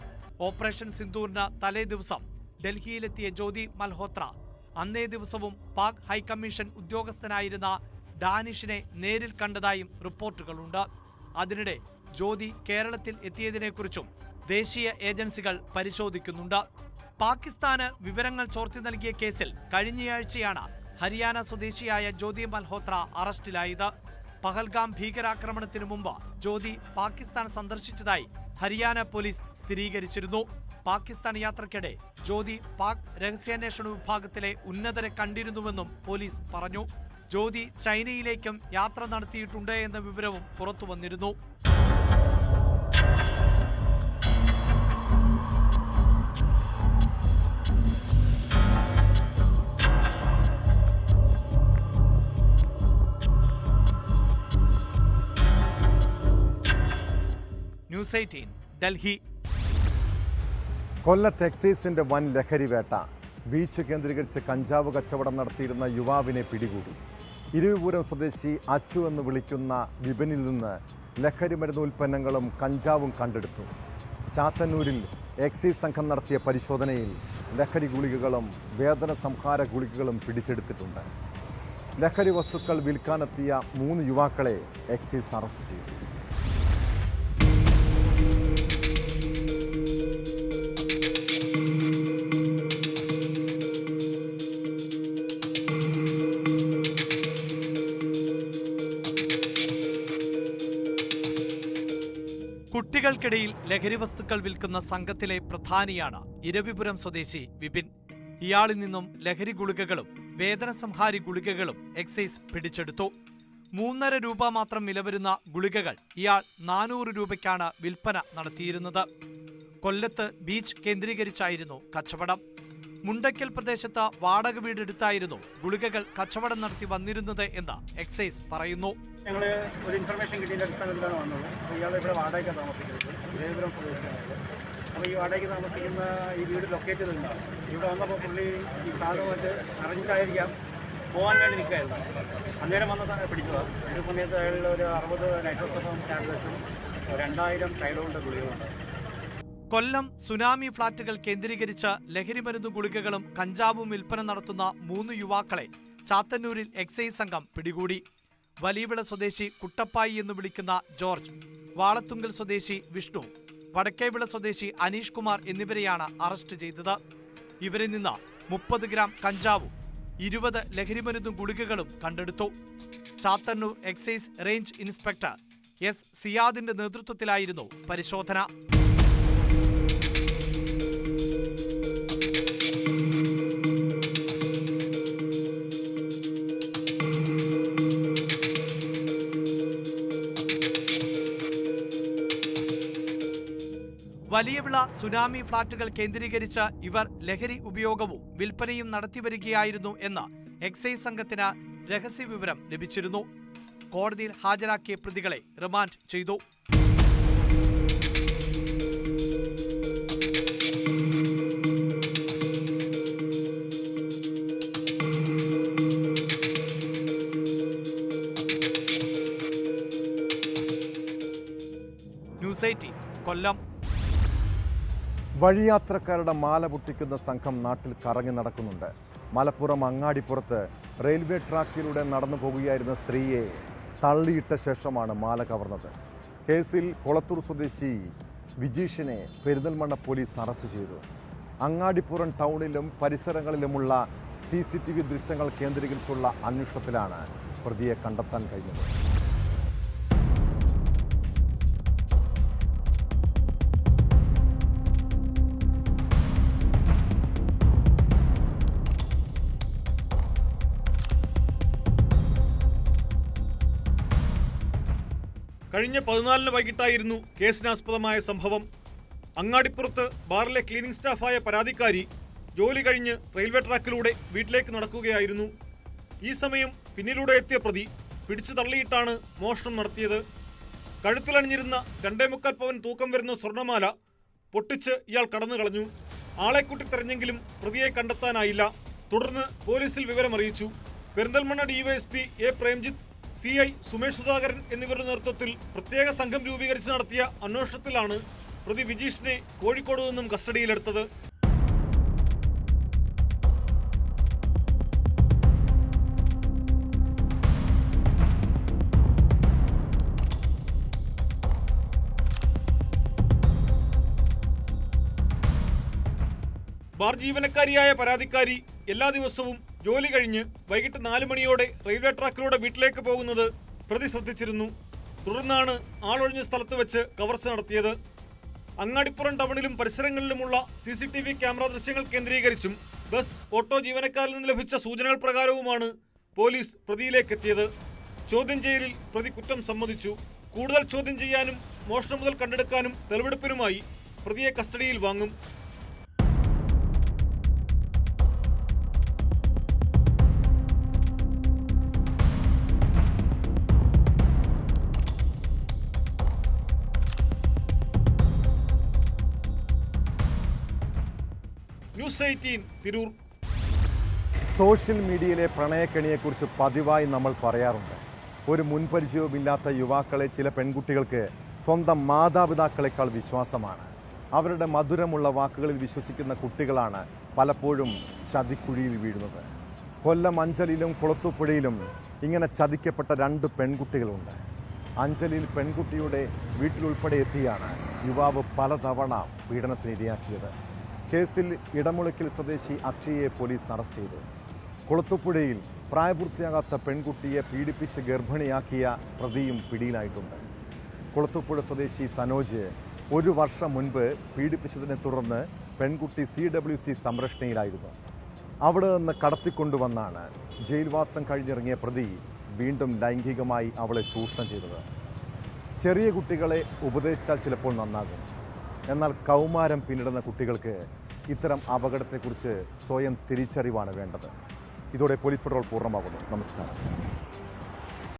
ഓപ്പറേഷൻ സിന്ദൂറിന് തലേ ദിവസം ഡൽഹിയിലെത്തിയ ജ്യോതി മൽഹോത്ര അന്നേ ദിവസവും പാക് ഹൈക്കമ്മീഷൻ ഉദ്യോഗസ്ഥനായിരുന്ന ഡാനിഷിനെ നേരിൽ കണ്ടതായും റിപ്പോർട്ടുകളുണ്ട്. അതിനിടെ ജ്യോതി കേരളത്തിൽ എത്തിയതിനെക്കുറിച്ചും ദേശീയ ഏജൻസികൾ പരിശോധിക്കുന്നുണ്ട്. പാകിസ്ഥാന് വിവരങ്ങൾ ചോർത്തി നൽകിയ കേസിൽ കഴിഞ്ഞയാഴ്ചയാണ് ഹരിയാന സ്വദേശിയായ ജ്യോതി മൽഹോത്ര അറസ്റ്റിലായത്. പഹൽഗാം ഭീകരാക്രമണത്തിനു മുമ്പ് ജ്യോതി പാകിസ്ഥാൻ സന്ദർശിച്ചതായി ഹരിയാന പോലീസ് സ്ഥിരീകരിച്ചിരുന്നു. പാകിസ്ഥാൻ യാത്രയ്ക്കിടെ ജ്യോതി പാക് രഹസ്യാന്വേഷണ വിഭാഗത്തിലെ ഉന്നതരെ കണ്ടിരുന്നുവെന്നും പോലീസ് പറഞ്ഞു. ജ്യോതി ചൈനയിലേക്കും യാത്ര നടത്തിയിട്ടുണ്ട് എന്ന വിവരവും പുറത്തുവന്നിരുന്നു. ന്യൂസ് 18 ഡൽഹി. കൊല്ലത്ത് എക്സൈസിന്റെ വൻ ലഹരി വേട്ട. ബീച്ച് കേന്ദ്രീകരിച്ച് കഞ്ചാവ് കച്ചവടം നടത്തിയിരുന്ന യുവാവിനെ പിടികൂടി. ഇരുവിപുരം സ്വദേശി അച്ചു എന്ന് വിളിക്കുന്ന വിപണിയിൽ നിന്ന് ലഹരി മരുന്ന് ഉൽപ്പന്നങ്ങളും കഞ്ചാവും കണ്ടെടുത്തു. ചാത്തന്നൂരിൽ എക്സൈസ് സംഘം നടത്തിയ പരിശോധനയിൽ ലഹരി ഗുളികകളും വേദന സംഹാര ഗുളികകളും പിടിച്ചെടുത്തിട്ടുണ്ട്. ലഹരി വസ്തുക്കൾ വിൽക്കാനെത്തിയ 3 യുവാക്കളെ എക്സൈസ് അറസ്റ്റ് ചെയ്തു. കുട്ടികൾക്കിടയിൽ ലഹരി വസ്തുക്കൾ വിൽക്കുന്ന സംഘത്തിലെ പ്രധാനിയാണ് ഇരവിപുരം സ്വദേശി വിപിൻ. ഇയാളിൽ നിന്നും ലഹരി ഗുളികകളും വേദനസംഹാരി ഗുളികകളും എക്സൈസ് പിടിച്ചെടുത്തു. 3.5 രൂപ മാത്രം വില വരുന്ന ഗുളികകൾ ഇയാൾ 400 രൂപയ്ക്കാണ് വിൽപ്പന നടത്തിയിരുന്നത്. കൊല്ലത്ത് ബീച്ച് കേന്ദ്രീകരിച്ചായിരുന്നു കച്ചവടം. മുണ്ടയ്ക്കൽ പ്രദേശത്ത് വാടക വീടെടുത്തായിരുന്നു ഗുളികകൾ കച്ചവടം നടത്തി വന്നിരുന്നത് എന്ന് എക്സൈസ് പറയുന്നു. ഞങ്ങൾ ഒരു ഇൻഫർമേഷൻ കിട്ടിയതിൻ്റെ അടിസ്ഥാനത്തിലാണ് വന്നത്. അപ്പോൾ ഇയാൾ ഇവിടെ വാടകയ്ക്ക് താമസിക്കുന്നത്, ഇരവിപുരം സ്വദേശിയാണ്. അപ്പോൾ ഈ വാടകയ്ക്ക് താമസിക്കുന്ന ഈ വീട് ലൊക്കേറ്റ് ചെയ്തിട്ടുണ്ടാവും. ഇവിടെ വന്നപ്പോൾ പുള്ളി ഈ സാധനമായിട്ട് അറിഞ്ഞിട്ടായിരിക്കാം പോകാൻ വേണ്ടി നിൽക്കുകയായിരുന്നു. അന്നേരം വന്ന് പിടിച്ചതാണ്. ഒരു സമയത്ത് അയാളിൽ ഒരു 60 നൈട്രോസഫം ടാബ്ലറ്റും 2000 ടൈലോണിൻ്റെ ഗുളികളുണ്ട്. കൊല്ലം സുനാമി ഫ്ളാറ്റുകൾ കേന്ദ്രീകരിച്ച് ലഹരിമരുന്ന് ഗുളികകളും കഞ്ചാവും വിൽപ്പന നടത്തുന്ന 3 യുവാക്കളെ ചാത്തന്നൂരിൽ എക്സൈസ് സംഘം പിടികൂടി. വലിയവിള സ്വദേശി കുട്ടപ്പായി എന്ന് വിളിക്കുന്ന ജോർജ്, വാളത്തുങ്കൽ സ്വദേശി വിഷ്ണു, വടക്കേവിള സ്വദേശി അനീഷ് കുമാർ എന്നിവരെയാണ് അറസ്റ്റ് ചെയ്തത്. ഇവരിൽ നിന്ന് 30 ഗ്രാം കഞ്ചാവും 20 ലഹരിമരുന്ന് ഗുളികകളും കണ്ടെടുത്തു. Chathannoor excise range inspector S സിയാദിന്റെ നേതൃത്വത്തിലായിരുന്നു പരിശോധന. വലിയവിള സുനാമി ഫ്ളാറ്റുകൾ കേന്ദ്രീകരിച്ച് ഇവർ ലഹരി ഉപയോഗവും വിൽപ്പനയും നടത്തിവരികയായിരുന്നു എന്ന് എക്സൈസ് സംഘത്തിന് രഹസ്യവിവരം ലഭിച്ചിരുന്നു. കോടതിയിൽ ഹാജരാക്കിയ പ്രതികളെ റിമാൻഡ് ചെയ്തു. ന്യൂസ് 18 കൊല്ലം. വഴിയാത്രക്കാരുടെ മാല പൊട്ടിക്കുന്ന സംഘം നാട്ടിൽ കറങ്ങി നടക്കുന്നുണ്ട്. മലപ്പുറം അങ്ങാടിപ്പുറത്ത് റെയിൽവേ ട്രാക്കിലൂടെ നടന്നു പോകുകയായിരുന്ന സ്ത്രീയെ തള്ളിയിട്ട ശേഷമാണ് മാല കവർന്നത്. കേസിൽ കൊളത്തൂർ സ്വദേശി വിജീഷിനെ പെരിന്തൽമണ്ണ പോലീസ് അറസ്റ്റ് ചെയ്തു. അങ്ങാടിപ്പുറം ടൗണിലും പരിസരങ്ങളിലുമുള്ള CCTV ദൃശ്യങ്ങൾ കേന്ദ്രീകരിച്ചുള്ള അന്വേഷണത്തിലാണ് പ്രതിയെ കണ്ടെത്താൻ കഴിഞ്ഞത്. കഴിഞ്ഞ 14 വൈകിട്ടായിരുന്നു കേസിനാസ്പദമായ സംഭവം. അങ്ങാടിപ്പുറത്ത് ബാറിലെ ക്ലീനിംഗ് സ്റ്റാഫായ പരാതിക്കാരി ജോലി കഴിഞ്ഞ് റെയിൽവേ ട്രാക്കിലൂടെ വീട്ടിലേക്ക് നടക്കുകയായിരുന്നു. ഈ സമയം പിന്നിലൂടെ എത്തിയ പ്രതി പിടിച്ചു തള്ളിയിട്ടാണ് മോഷണം നടത്തിയത്. കഴുത്തിലണിഞ്ഞിരുന്ന 2.25 പവൻ തൂക്കം വരുന്ന സ്വർണ്ണമാല പൊട്ടിച്ച് ഇയാൾ കടന്നു കളഞ്ഞു. ആളെ കൂട്ടി തെരഞ്ഞെങ്കിലും പ്രതിയെ കണ്ടെത്താനായില്ല. തുടർന്ന് പോലീസിൽ വിവരമറിയിച്ചു. Perinthalmanna DYSP A Premjith, CI Sumesh Sudhakaran എന്നിവരുടെ നേതൃത്വത്തിൽ പ്രത്യേക സംഘം രൂപീകരിച്ച് നടത്തിയ അന്വേഷണത്തിലാണ് പ്രതി വിജീഷിനെ കോഴിക്കോട് നിന്നും കസ്റ്റഡിയിലെടുത്തത്. ബാർ ജീവനക്കാരിയായ പരാതിക്കാരി എല്ലാ ദിവസവും ജോലി കഴിഞ്ഞ് വൈകിട്ട് 4 മണിയോടെ റെയിൽവേ ട്രാക്കിലൂടെ വീട്ടിലേക്ക് പോകുന്നത് പ്രതി ശ്രദ്ധിച്ചിരുന്നു. തുടർന്നാണ് ആളൊഴിഞ്ഞ സ്ഥലത്ത് വെച്ച് കവർച്ച നടത്തിയത്. അങ്ങാടിപ്പുറം ടൗണിലും പരിസരങ്ങളിലുമുള്ള CCTV ക്യാമറ ദൃശ്യങ്ങൾ കേന്ദ്രീകരിച്ചും ബസ്, ഓട്ടോ ജീവനക്കാരിൽ നിന്ന് ലഭിച്ച സൂചനകൾ പ്രകാരവുമാണ് പോലീസ് പ്രതിയിലേക്കെത്തിയത്. ചോദ്യം ചെയ്യലിൽ പ്രതി കുറ്റം സമ്മതിച്ചു. കൂടുതൽ ചോദ്യം ചെയ്യാനും മോഷണം മുതൽ കണ്ടെടുക്കാനും തെളിവെടുപ്പിനുമായി പ്രതിയെ കസ്റ്റഡിയിൽ വാങ്ങും. ന്യൂസ് 18 തിരൂർ. സോഷ്യൽ മീഡിയയിലെ പ്രണയക്കെണിയെക്കുറിച്ച് പതിവായി നമ്മൾ പറയാറുണ്ട്. ഒരു മുൻപരിചയവുമില്ലാത്ത യുവാക്കളെ ചില പെൺകുട്ടികൾക്ക് സ്വന്തം മാതാപിതാക്കളെക്കാൾ വിശ്വാസമാണ്. അവരുടെ മധുരമുള്ള വാക്കുകളിൽ വിശ്വസിക്കുന്ന കുട്ടികളാണ് പലപ്പോഴും ചതിക്കുഴിയിൽ വീഴുന്നത്. കൊല്ലം അഞ്ചലിലും കുളത്തൂപ്പുഴയിലും ഇങ്ങനെ ചതിക്കപ്പെട്ട 2 പെൺകുട്ടികളുണ്ട്. അഞ്ചലിൽ പെൺകുട്ടിയുടെ വീട്ടിലുൾപ്പെടെ എത്തിയാണ് യുവാവ് പലതവണ പീഡനത്തിനിരയാക്കിയത്. കേസിൽ ഇടമുളയ്ക്കൽ സ്വദേശി അക്ഷയെ പോലീസ് അറസ്റ്റ് ചെയ്തു. കുളത്തൂപ്പുഴയിൽ പ്രായപൂർത്തിയാകാത്ത പെൺകുട്ടിയെ പീഡിപ്പിച്ച് ഗർഭിണിയാക്കിയ പ്രതിയും പിടിയിലായിട്ടുണ്ട്. കുളത്തൂപ്പുഴ സ്വദേശി സനോജ് 1 വർഷം മുൻപ് പീഡിപ്പിച്ചതിനെ തുടർന്ന് പെൺകുട്ടി CWC സംരക്ഷണയിലായിരുന്നു. അവിടെ നിന്ന് കടത്തിക്കൊണ്ടുവന്നാണ് ജയിൽവാസം കഴിഞ്ഞിറങ്ങിയ പ്രതി വീണ്ടും ലൈംഗികമായി അവളെ ചൂഷണം ചെയ്തത്. ചെറിയ കുട്ടികളെ ഉപദേശിച്ചാൽ ചിലപ്പോൾ നന്നാകും. എന്നാൽ കൗമാരം പിന്നിടുന്ന കുട്ടികൾക്ക് ഇത്തരം അപകടത്തെക്കുറിച്ച് സ്വയം തിരിച്ചറിവാണ് വേണ്ടത്. ഇതോടെ പോലീസ് പെട്രോൾ പൂർണ്ണമാകുന്നു. നമസ്കാരം.